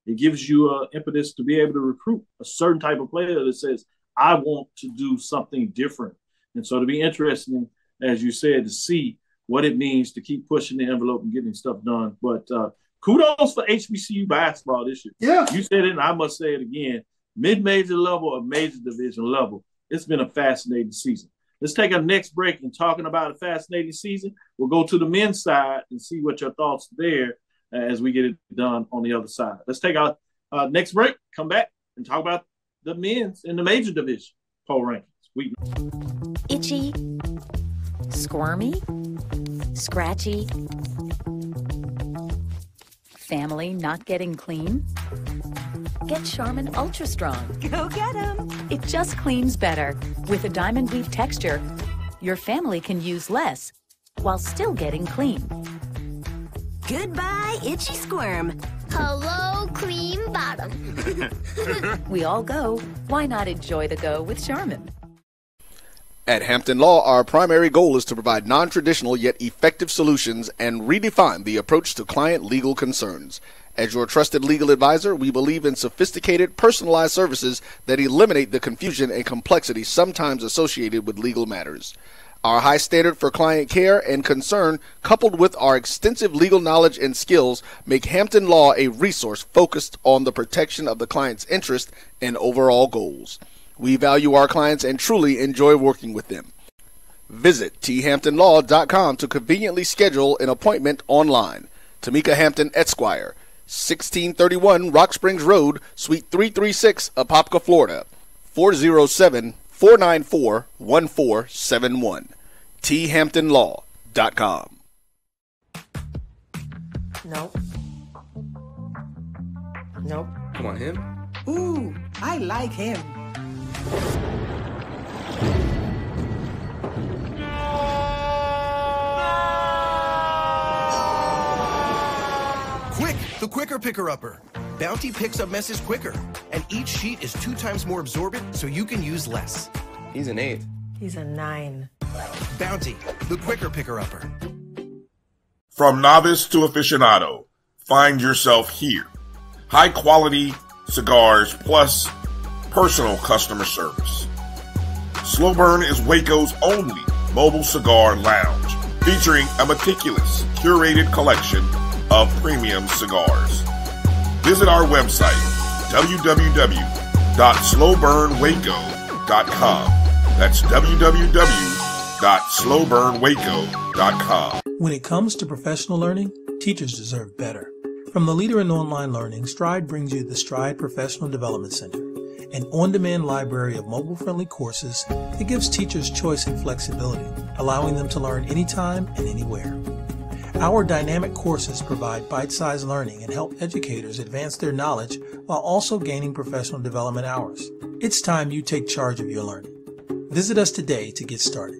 it gives you an impetus to be able to recruit a certain type of player that says, I want to do something different. And so it'll be interesting, as you said, to see what it means to keep pushing the envelope and getting stuff done. But kudos for HBCU basketball this year. Yeah. You said it, and I must say it again. Mid-major level or major division level, it's been a fascinating season. Let's take our next break and talking about a fascinating season. We'll go to the men's side and see what your thoughts are there as we get it done on the other side. Let's take our next break, come back, and talk about the men's in the major division poll rankings. Itchy, squirmy, scratchy, family not getting clean? Get Charmin Ultra Strong. Go get 'em. It just cleans better. With a diamond weave texture, your family can use less while still getting clean. Goodbye, itchy squirm. Hello, clean bottom. We all go. Why not enjoy the go with Charmin? At Hampton Law, our primary goal is to provide non-traditional yet effective solutions and redefine the approach to client legal concerns. As your trusted legal advisor, we believe in sophisticated, personalized services that eliminate the confusion and complexity sometimes associated with legal matters. Our high standard for client care and concern, coupled with our extensive legal knowledge and skills, make Hampton Law a resource focused on the protection of the client's interest and overall goals. We value our clients and truly enjoy working with them. Visit thamptonlaw.com to conveniently schedule an appointment online. Tamika Hampton Esquire, 1631 Rock Springs Road, Suite 336, Apopka, Florida, 407-494-1471. thamptonlaw.com. Nope. Nope. Come on, him? Ooh, I like him. Quick, the quicker picker-upper. Bounty picks up messes quicker, and each sheet is 2 times more absorbent so you can use less. He's an 8. He's a 9. Bounty, the quicker picker-upper. From novice to aficionado, find yourself here. High quality cigars plus personal customer service. Slow Burn is Waco's only mobile cigar lounge, featuring a meticulous, curated collection of premium cigars. Visit our website, www.slowburnwaco.com. That's www.slowburnwaco.com. When it comes to professional learning, teachers deserve better. From the leader in online learning, Stride brings you the Stride Professional Development Center, an on-demand library of mobile-friendly courses that gives teachers choice and flexibility, allowing them to learn anytime and anywhere. Our dynamic courses provide bite-sized learning and help educators advance their knowledge while also gaining professional development hours. It's time you take charge of your learning. Visit us today to get started.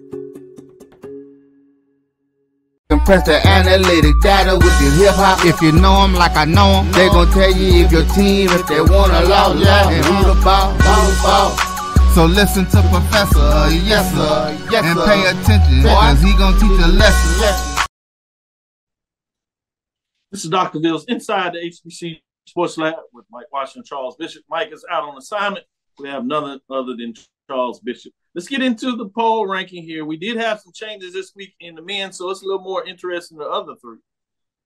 Compress the analytic data with your hip-hop. If you know them like I know them, they gon' tell you if your team, if they want to lose, and who the ball. So listen to Professor, yes sir, and pay attention, cause he gon' teach a lesson. This is Dr. Cavil's Inside the HBCU Sports Lab with Mike Washington and Charles Bishop. Mike is out on assignment. We have none other than Charles Bishop. Let's get into the poll ranking here. We did have some changes this week in the men, so it's a little more interesting than the other three.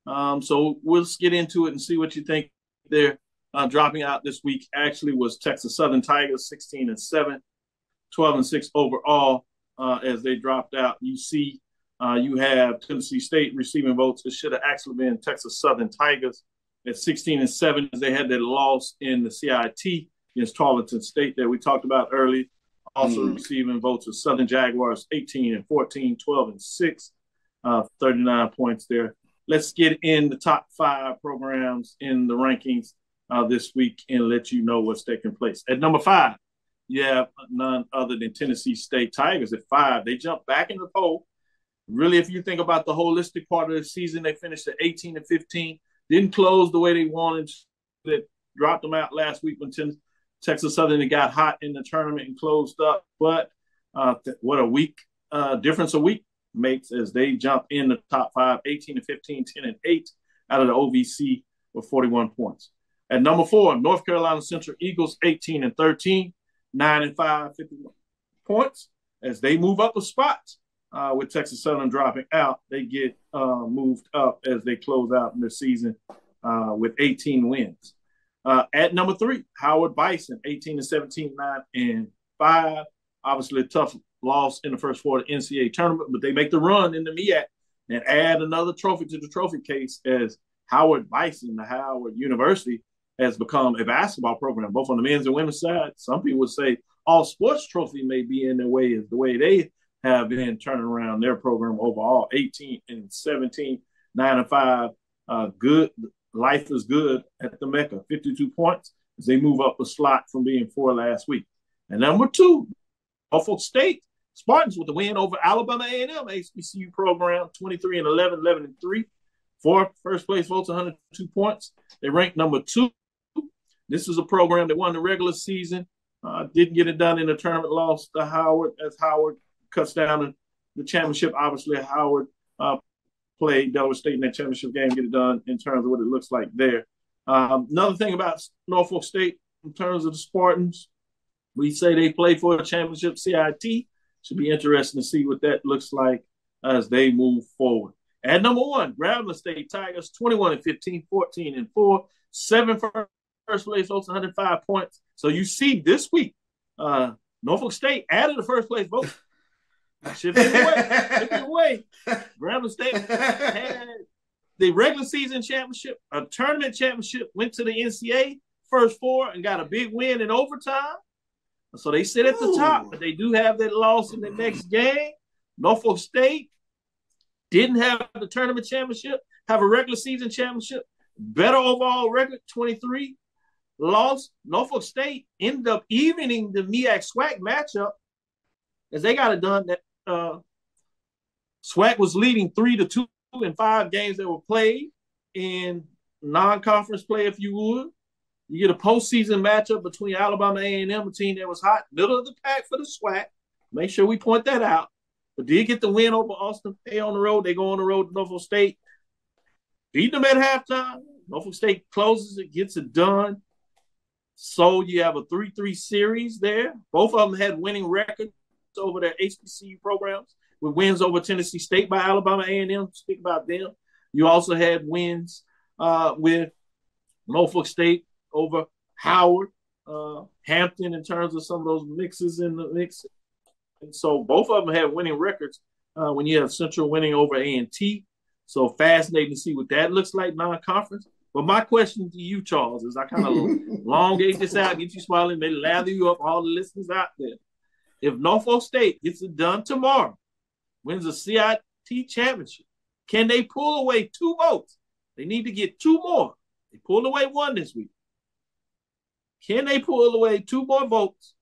So we'll just get into it and see what you think. They're dropping out this week actually was Texas Southern Tigers, 16-7, 12-6 overall as they dropped out. You see you have Tennessee State receiving votes. It should have actually been Texas Southern Tigers at 16-7 as they had that loss in the CIT against Tarleton State that we talked about earlier. Also receiving votes of Southern Jaguars, 18-14, 12-6, 39 points there. Let's get in the top 5 programs in the rankings. this week and let you know what's taking place. At number 5, you have none other than Tennessee State Tigers at 5. They jumped back in the poll. Really, if you think about the holistic part of the season, they finished at 18-15. Didn't close the way they wanted. That dropped them out last week when Texas Southern got hot in the tournament and closed up. But what a week difference a week makes as they jump in the top 5, 18-15, 10-8 out of the OVC with 41 points. At number 4, North Carolina Central Eagles, 18-13, 9-5, 51 points. As they move up a spot with Texas Southern dropping out, they get moved up as they close out in the season with 18 wins. At number 3, Howard Bison, 18-17, 9-5. Obviously, a tough loss in the first 4 of the NCAA tournament, but they make the run in the MEAC and add another trophy to the trophy case as Howard Bison, the Howard University, has become a basketball program, both on the men's and women's side. Some people would say all sports trophy may be in their way, is the way they have been turning around their program overall, 18-17, 9-5. Good. Life is good at the Mecca, 52 points as they move up a slot from being 4 last week. And number 2, Norfolk State Spartans with the win over Alabama A&M, HBCU program, 23-11, 11-3. 4 first-place votes, 102 points. They ranked number 2. This is a program that won the regular season, didn't get it done in the tournament, lost to Howard as Howard cuts down the championship. Obviously, Howard played Delaware State in that championship game, get it done in terms of what it looks like there. Another thing about Norfolk State in terms of the Spartans, we say they play for a championship CIT. Should be interesting to see what that looks like as they move forward. At number 1, Grambling State Tigers, 21-15, 14-4, 7 first place votes, 105 points. So you see this week, Norfolk State added the first place vote. Shifting away. Grambling State had the regular season championship, a tournament championship, went to the NCAA first 4 and got a big win in overtime. So they sit at the top, but they do have that loss in the next game. Norfolk State didn't have the tournament championship, have a regular season championship, better overall record, 23. Lost. Norfolk State ended up evening the MEAC SWAC matchup as they got it done. That SWAC was leading 3-2 in 5 games that were played in non-conference play, if you would. You get a postseason matchup between Alabama A&M, a team that was hot, middle of the pack for the SWAC. Make sure we point that out. But did get the win over Austin Peay on the road. They go on the road to Norfolk State. Beat them at halftime. Norfolk State closes it, gets it done. So you have a 3-3 series there. Both of them had winning records over their HBCU programs with wins over Tennessee State by Alabama A&M. Speak about them. You also had wins with Norfolk State over Howard, Hampton in terms of some of those mixes in the mix. And so both of them have winning records when you have Central winning over A&T. So fascinating to see what that looks like non-conference. But my question to you, Charles, is I kind of elongate this out, get you smiling, maybe lather you up, all the listeners out there. If Norfolk State gets it done tomorrow, wins a CIT championship, can they pull away 2 votes? They need to get 2 more. They pulled away 1 this week. Can they pull away 2 more votes,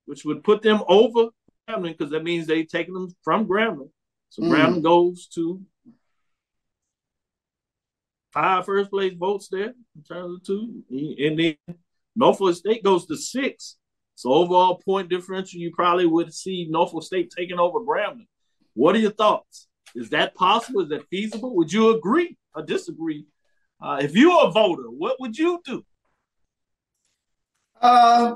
which would put them over Grambling, because that means they've taken them from Grambling. So Grambling goes to 5 first place votes there in terms of 2. And then Norfolk State goes to 6. So overall point differential, you probably would see Norfolk State taking over Grambling. What are your thoughts? Is that possible? Is that feasible? Would you agree or disagree? If you were a voter, what would you do? I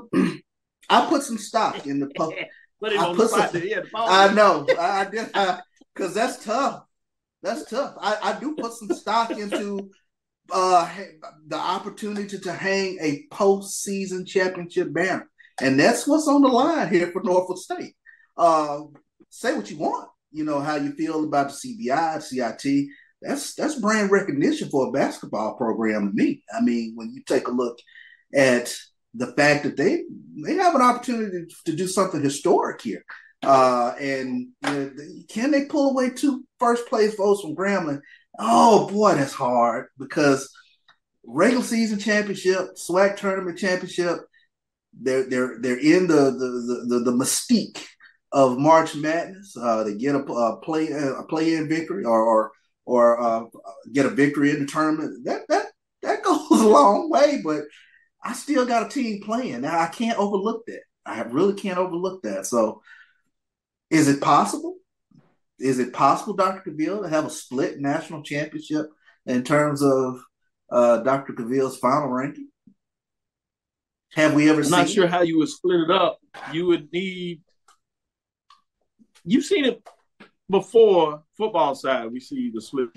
put some stock in the public. I know. I did because that's tough. That's tough. I do put some stock into the opportunity to hang a postseason championship banner. And that's what's on the line here for Norfolk State. Say what you want. You know, how you feel about the CBI, CIT. That's brand recognition for a basketball program to me. I mean, when you take a look at the fact that they have an opportunity to do something historic here. And can they pull away 2 first place votes from Grambling? Oh boy, that's hard, because regular season championship, SWAC tournament championship. They're in the mystique of March Madness. They get a play-in victory or get a victory in the tournament. That goes a long way, but I still got a team playing. Now I can't overlook that. I really can't overlook that. So is it possible? Is it possible, Dr. Cavil, to have a split national championship in terms of Dr. Cavil's final ranking? Have we ever seen it? I'm not sure how you would split it up. You would need – you've seen it before football side. We see the split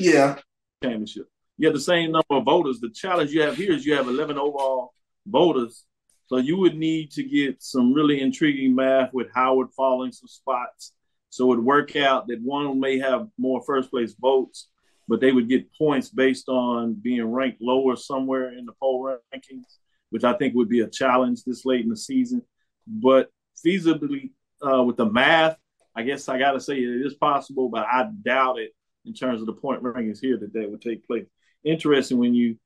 championship. You have the same number of voters. The challenge you have here is you have 11 overall voters. So you would need to get some really intriguing math with Howard falling some spots. So it would work out that one may have more first-place votes, but they would get points based on being ranked lower somewhere in the poll rankings, which I think would be a challenge this late in the season. But feasibly, with the math, I guess I got to say it is possible, but I doubt it in terms of the point rankings here that would take place. Interesting when you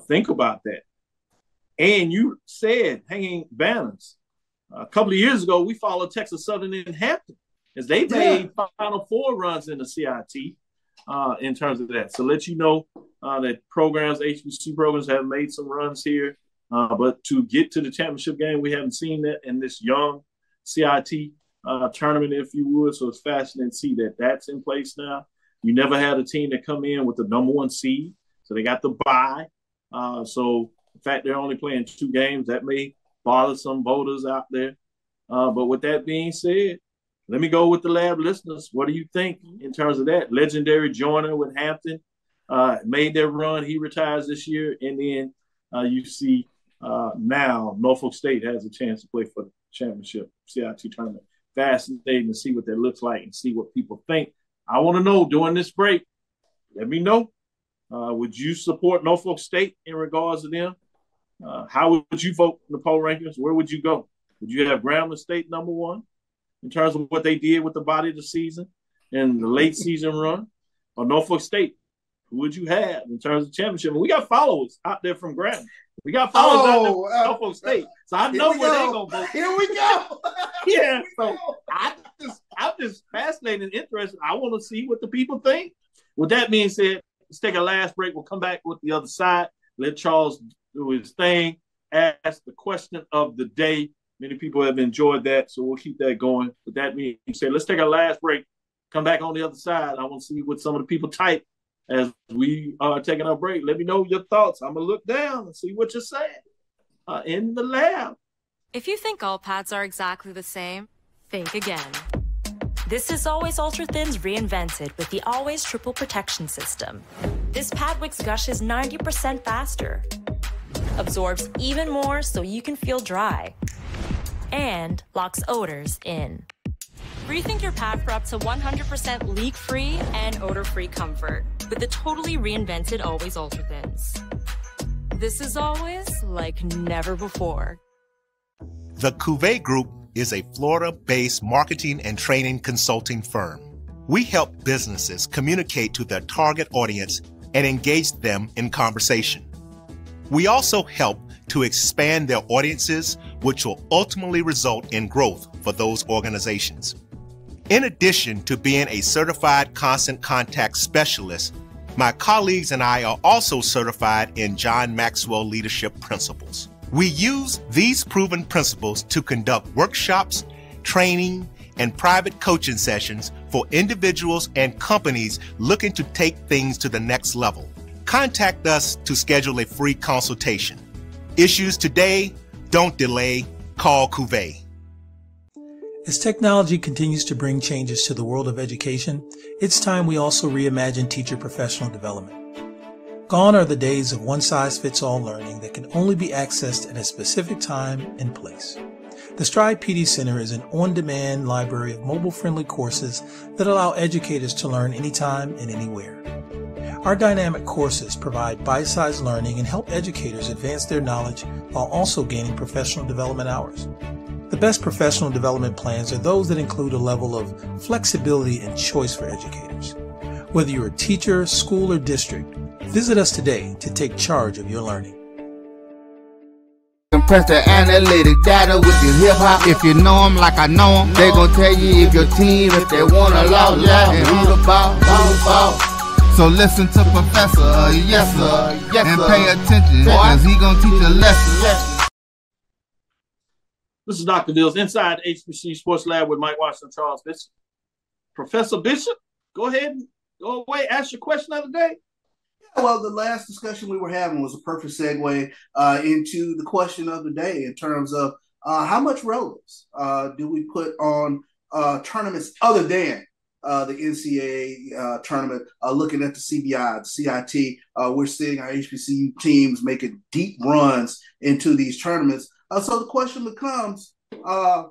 think about that. And you said hanging banners. A couple of years ago, we followed Texas Southern in Hampton as they made Final Four runs in the CIT in terms of that. So let you know that programs, HBCU programs, have made some runs here. But to get to the championship game, we haven't seen that in this young CIT tournament, if you would. So it's fascinating to see that that's in place now. You never had a team that come in with the number one seed. So they got the bye. So the fact they're only playing 2 games, that may bother some voters out there. But with that being said, let me go with the lab listeners. What do you think in terms of that? Legendary Joyner with Hampton made their run. He retires this year. And then you see now Norfolk State has a chance to play for the championship CIT tournament. Fascinating to see what that looks like and see what people think. I want to know during this break, let me know. Would you support Norfolk State in regards to them? How would you vote in the poll rankings? Where would you go? Would you have Grambling State number one in terms of what they did with the body of the season and the late season run? Or Norfolk State? Who would you have in terms of championship? And we got followers out there from Grambling. We got followers out there from Norfolk State. So I know where they're going to vote. Here we go. Yeah. So I'm just fascinated and interested. I want to see what the people think. With that being said, let's take a last break. We'll come back with the other side. Let Charles do his thing. Ask the question of the day. Many people have enjoyed that, so we'll keep that going. With that being said, let's take our last break. Come back on the other side. I want to see what some of the people type as we are taking our break. Let me know your thoughts. I'm going to look down and see what you're saying in the lab. If you think all pads are exactly the same, think again. This is Always Ultra Thins reinvented with the Always Triple Protection System. This pad wicks gushes 90% faster, absorbs even more so you can feel dry, and locks odors in. Rethink your pad for up to 100% leak-free and odor-free comfort with the totally reinvented Always Ultra Thins. This is always like never before. The Cavil Group is a Florida-based marketing and training consulting firm. We help businesses communicate to their target audience and engage them in conversation. We also help to expand their audiences, which will ultimately result in growth for those organizations. In addition to being a certified constant contact specialist, my colleagues and I are also certified in John Maxwell Leadership Principles. We use these proven principles to conduct workshops, training, and private coaching sessions for individuals and companies looking to take things to the next level. Contact us to schedule a free consultation. Issues today, don't delay, call Cavil. As technology continues to bring changes to the world of education, it's time we also reimagine teacher professional development. Gone are the days of one-size-fits-all learning that can only be accessed at a specific time and place. The Stride PD Center is an on-demand library of mobile-friendly courses that allow educators to learn anytime and anywhere. Our dynamic courses provide bite-sized learning and help educators advance their knowledge while also gaining professional development hours. The best professional development plans are those that include a level of flexibility and choice for educators. Whether you're a teacher, school, or district, Visit us today to take charge of your learning. Compress the analytic data with your hip hop. If you know them like I know them, they gon' tell you if your team, if they wanna lose, and who the ball. So listen to Professor, yes sir, and pay attention, cause he gon' teach a lesson. This is Dr. Bills inside HBCU Sports Lab with Mike Washington, Charles Bishop. Professor Bishop, go ahead and go away. Ask your question of the day. Well, the last discussion we were having was a perfect segue into the question of the day in terms of how much relevance do we put on tournaments other than the NCAA tournament, looking at the CBI, the CIT. We're seeing our HBCU teams making deep runs into these tournaments. So the question becomes, are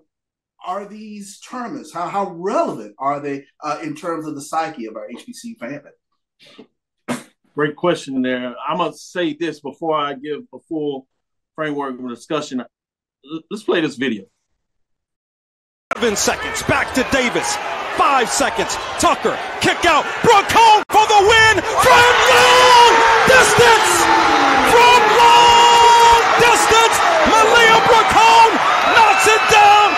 these tournaments, how relevant are they in terms of the psyche of our HBCU fan base? Great question there. I'm going to say this before I give a full framework of discussion. Let's play this video. 7 seconds. Back to Davis. 5 seconds. Tucker. Kick out. Bracone for the win from long distance. From long distance. Malia Bracone knocks it down.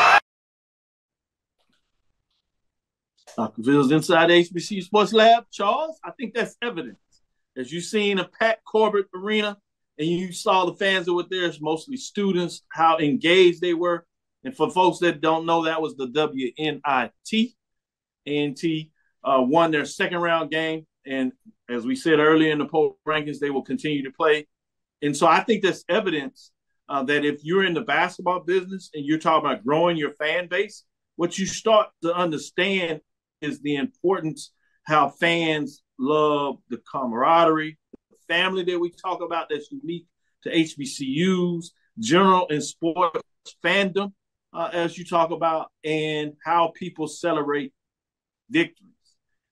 Dr. Ville's inside the HBCU Sports Lab. Charles, I think that's evidence. As you seen a Pat Corbett arena and you saw the fans that were there, it's mostly students, how engaged they were. And for folks that don't know, that was the WNIT. A&T won their second round game. And as we said earlier in the poll rankings, they will continue to play. And so I think that's evidence that if you're in the basketball business and you're talking about growing your fan base, what you start to understand is the importance, how fans love the camaraderie, the family that we talk about that's unique to HBCUs, general and sports fandom, as you talk about, and how people celebrate victories.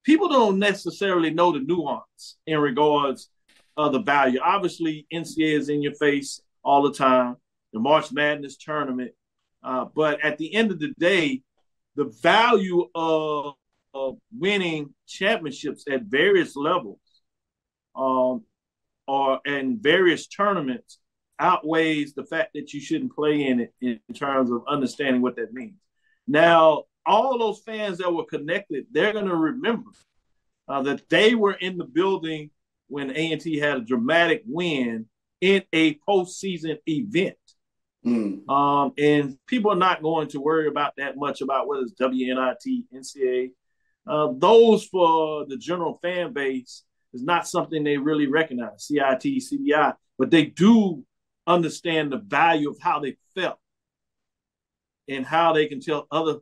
People don't necessarily know the nuance in regards of the value. Obviously, NCAA is in your face all the time, the March Madness tournament. But at the end of the day, the value of winning championships at various levels or in various tournaments outweighs the fact that you shouldn't play in it in terms of understanding what that means. Now, all those fans that were connected, they're going to remember that they were in the building when A&T had a dramatic win in a postseason event. And people are not going to worry about that much about whether it's WNIT, NCAA. Those for the general fan base is not something they really recognize, CIT, CBI, but they do understand the value of how they felt and how they can tell other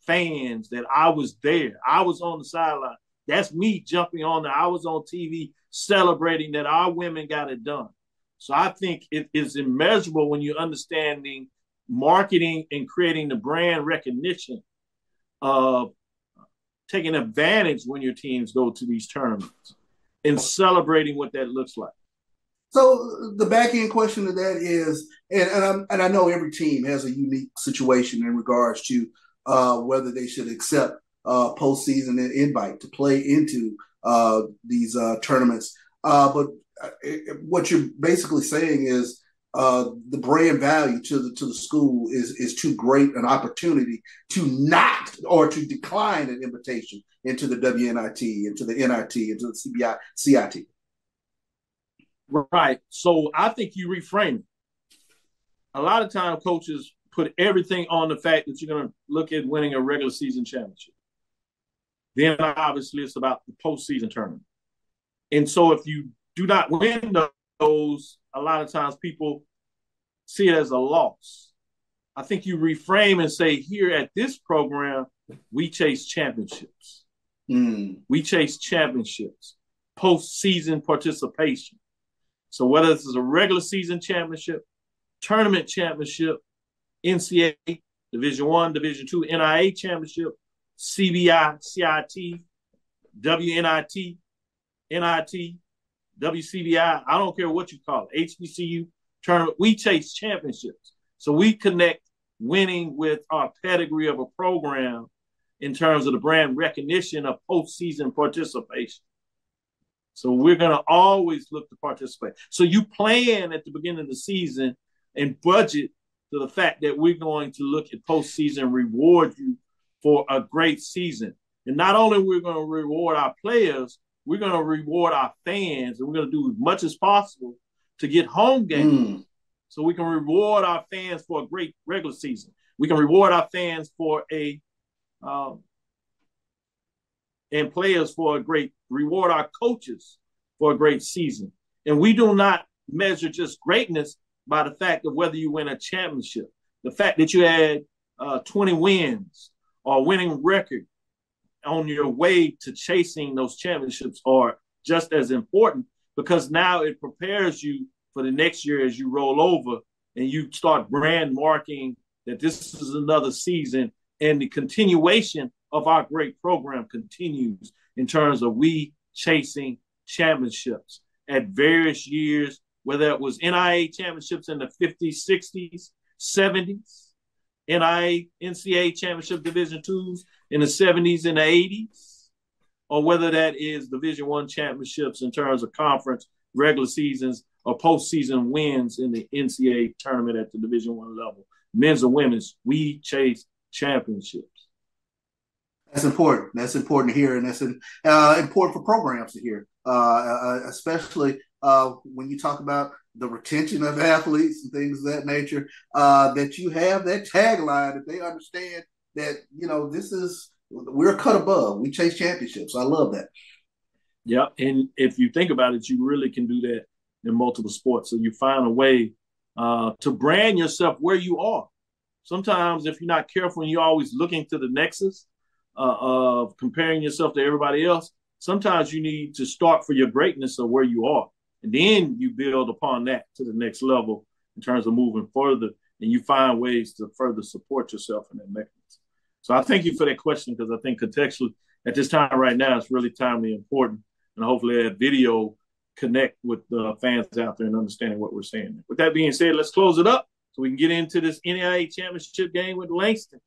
fans that I was there. I was on the sideline. That's me jumping on there. I was on TV celebrating that our women got it done. So I think it is immeasurable when you're understanding marketing and creating the brand recognition of taking advantage when your teams go to these tournaments and celebrating what that looks like. So the back end question to that is, and I know every team has a unique situation in regards to whether they should accept postseason invite to play into these tournaments. But what you're basically saying is the brand value to the school is too great an opportunity to not or to decline an invitation into the WNIT, into the NIT, into the CBI, CIT. Right. So I think you reframe it. A lot of time coaches put everything on the fact that you're going to look at winning a regular season championship. Then obviously it's about the postseason tournament. And so if you do not win those, a lot of times people see it as a loss. I think you reframe and say, here at this program, we chase championships. We chase championships, postseason participation. So whether this is a regular season championship, tournament championship, NCAA, Division I, Division II, NIA championship, CBI, CIT, WNIT, NIT, WCBI, I don't care what you call it, HBCU tournament, we chase championships. So we connect winning with our pedigree of a program in terms of the brand recognition of postseason participation. So we're going to always look to participate. So you plan at the beginning of the season and budget to the fact that we're going to look at postseason and reward you for a great season. And not only we're going to reward our players, we're going to reward our fans, and we're going to do as much as possible to get home games. So we can reward our fans for a great regular season. We can reward our fans for and players for a great, reward our coaches for a great season. And we do not measure just greatness by the fact of whether you win a championship. The fact that you had 20 wins or a winning record on your way to chasing those championships are just as important, because now it prepares you for the next year as you roll over and you start brand marking that this is another season, and the continuation of our great program continues in terms of we chasing championships at various years, whether it was NIA championships in the 50s, 60s, 70s, NCAA championship Division IIs in the 70s and the 80s, or whether that is Division I championships in terms of conference, regular seasons, or postseason wins in the NCAA tournament at the Division I level. Men's or women's, we chase championships. That's important. That's important to hear, and that's important for programs to hear, especially when you talk about the retention of athletes and things of that nature, that you have that tagline, that they understand that, we're cut above. We chase championships. I love that. Yeah, and if you think about it, you really can do that in multiple sports. So you find a way to brand yourself where you are. Sometimes if you're not careful and you're always looking to the nexus of comparing yourself to everybody else, sometimes you need to start for your greatness of where you are. And then you build upon that to the next level in terms of moving further, and you find ways to further support yourself in that mechanism. So I thank you for that question, because I think contextually at this time right now, it's really timely and important. And hopefully that video connect with the fans out there and understanding what we're saying. With that being said, let's close it up so we can get into this NAIA championship game with Langston.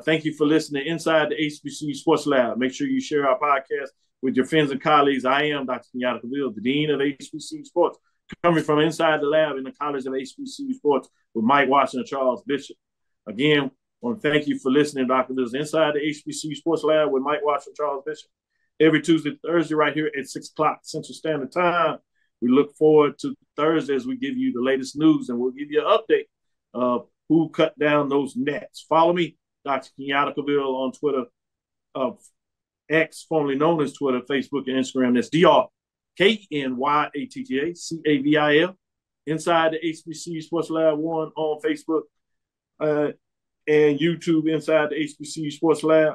Thank you for listening to Inside the HBCU Sports Lab. Make sure you share our podcast with your friends and colleagues. I am Dr. Kenyatta Cavil, the Dean of HBCU Sports, coming from inside the lab in the College of HBCU Sports with Mike Washington, Charles Bishop. Again, I want to thank you for listening, Dr. This is Inside the HBCU Sports Lab with Mike Washington, Charles Bishop. Every Tuesday, Thursday, right here at 6 o'clock Central Standard Time. We look forward to Thursday as we give you the latest news, and we'll give you an update of who cut down those nets. Follow me, Dr. Kenyatta Cavil, on Twitter, X, formerly known as Twitter, Facebook, and Instagram. That's DrKenyattaCavil, Inside the HBCU Sports Lab 1 on Facebook and YouTube, Inside the HBCU Sports Lab.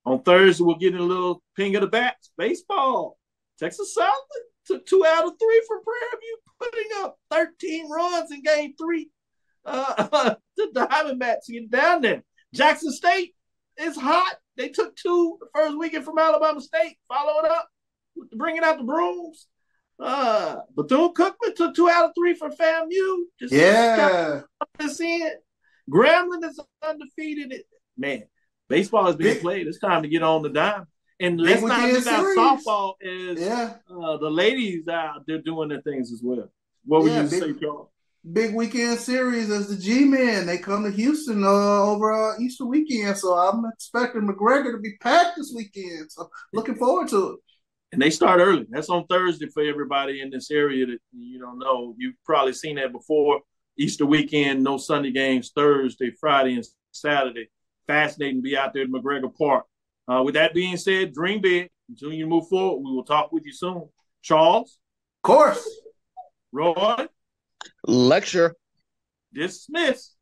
On Thursday, we'll get in a little ping of the bats. Baseball. Texas Southern took 2 out of 3 from Prairie View, putting up 13 runs in game 3. The Diamondbacks get down there. Jackson State is hot. They took 2 the first weekend from Alabama State. Follow it up, bringing out the brooms. Bethune-Cookman took 2 out of 3 from FAMU. Grambling is undefeated. Man, baseball is being played. It's time to get on the dime. And let's not leave out softball as the ladies out there doing their things as well. What would you say, Charles? Big weekend series as the G-Men. They come to Houston over Easter weekend, so I'm expecting McGregor to be packed this weekend. So looking forward to it. And they start early. That's on Thursday for everybody in this area that you don't know. You've probably seen that before. Easter weekend, no Sunday games, Thursday, Friday, and Saturday. Fascinating to be out there at McGregor Park. With that being said, dream big. Until you move forward, we will talk with you soon. Charles? Of course. Roy? Lecture. Dismiss.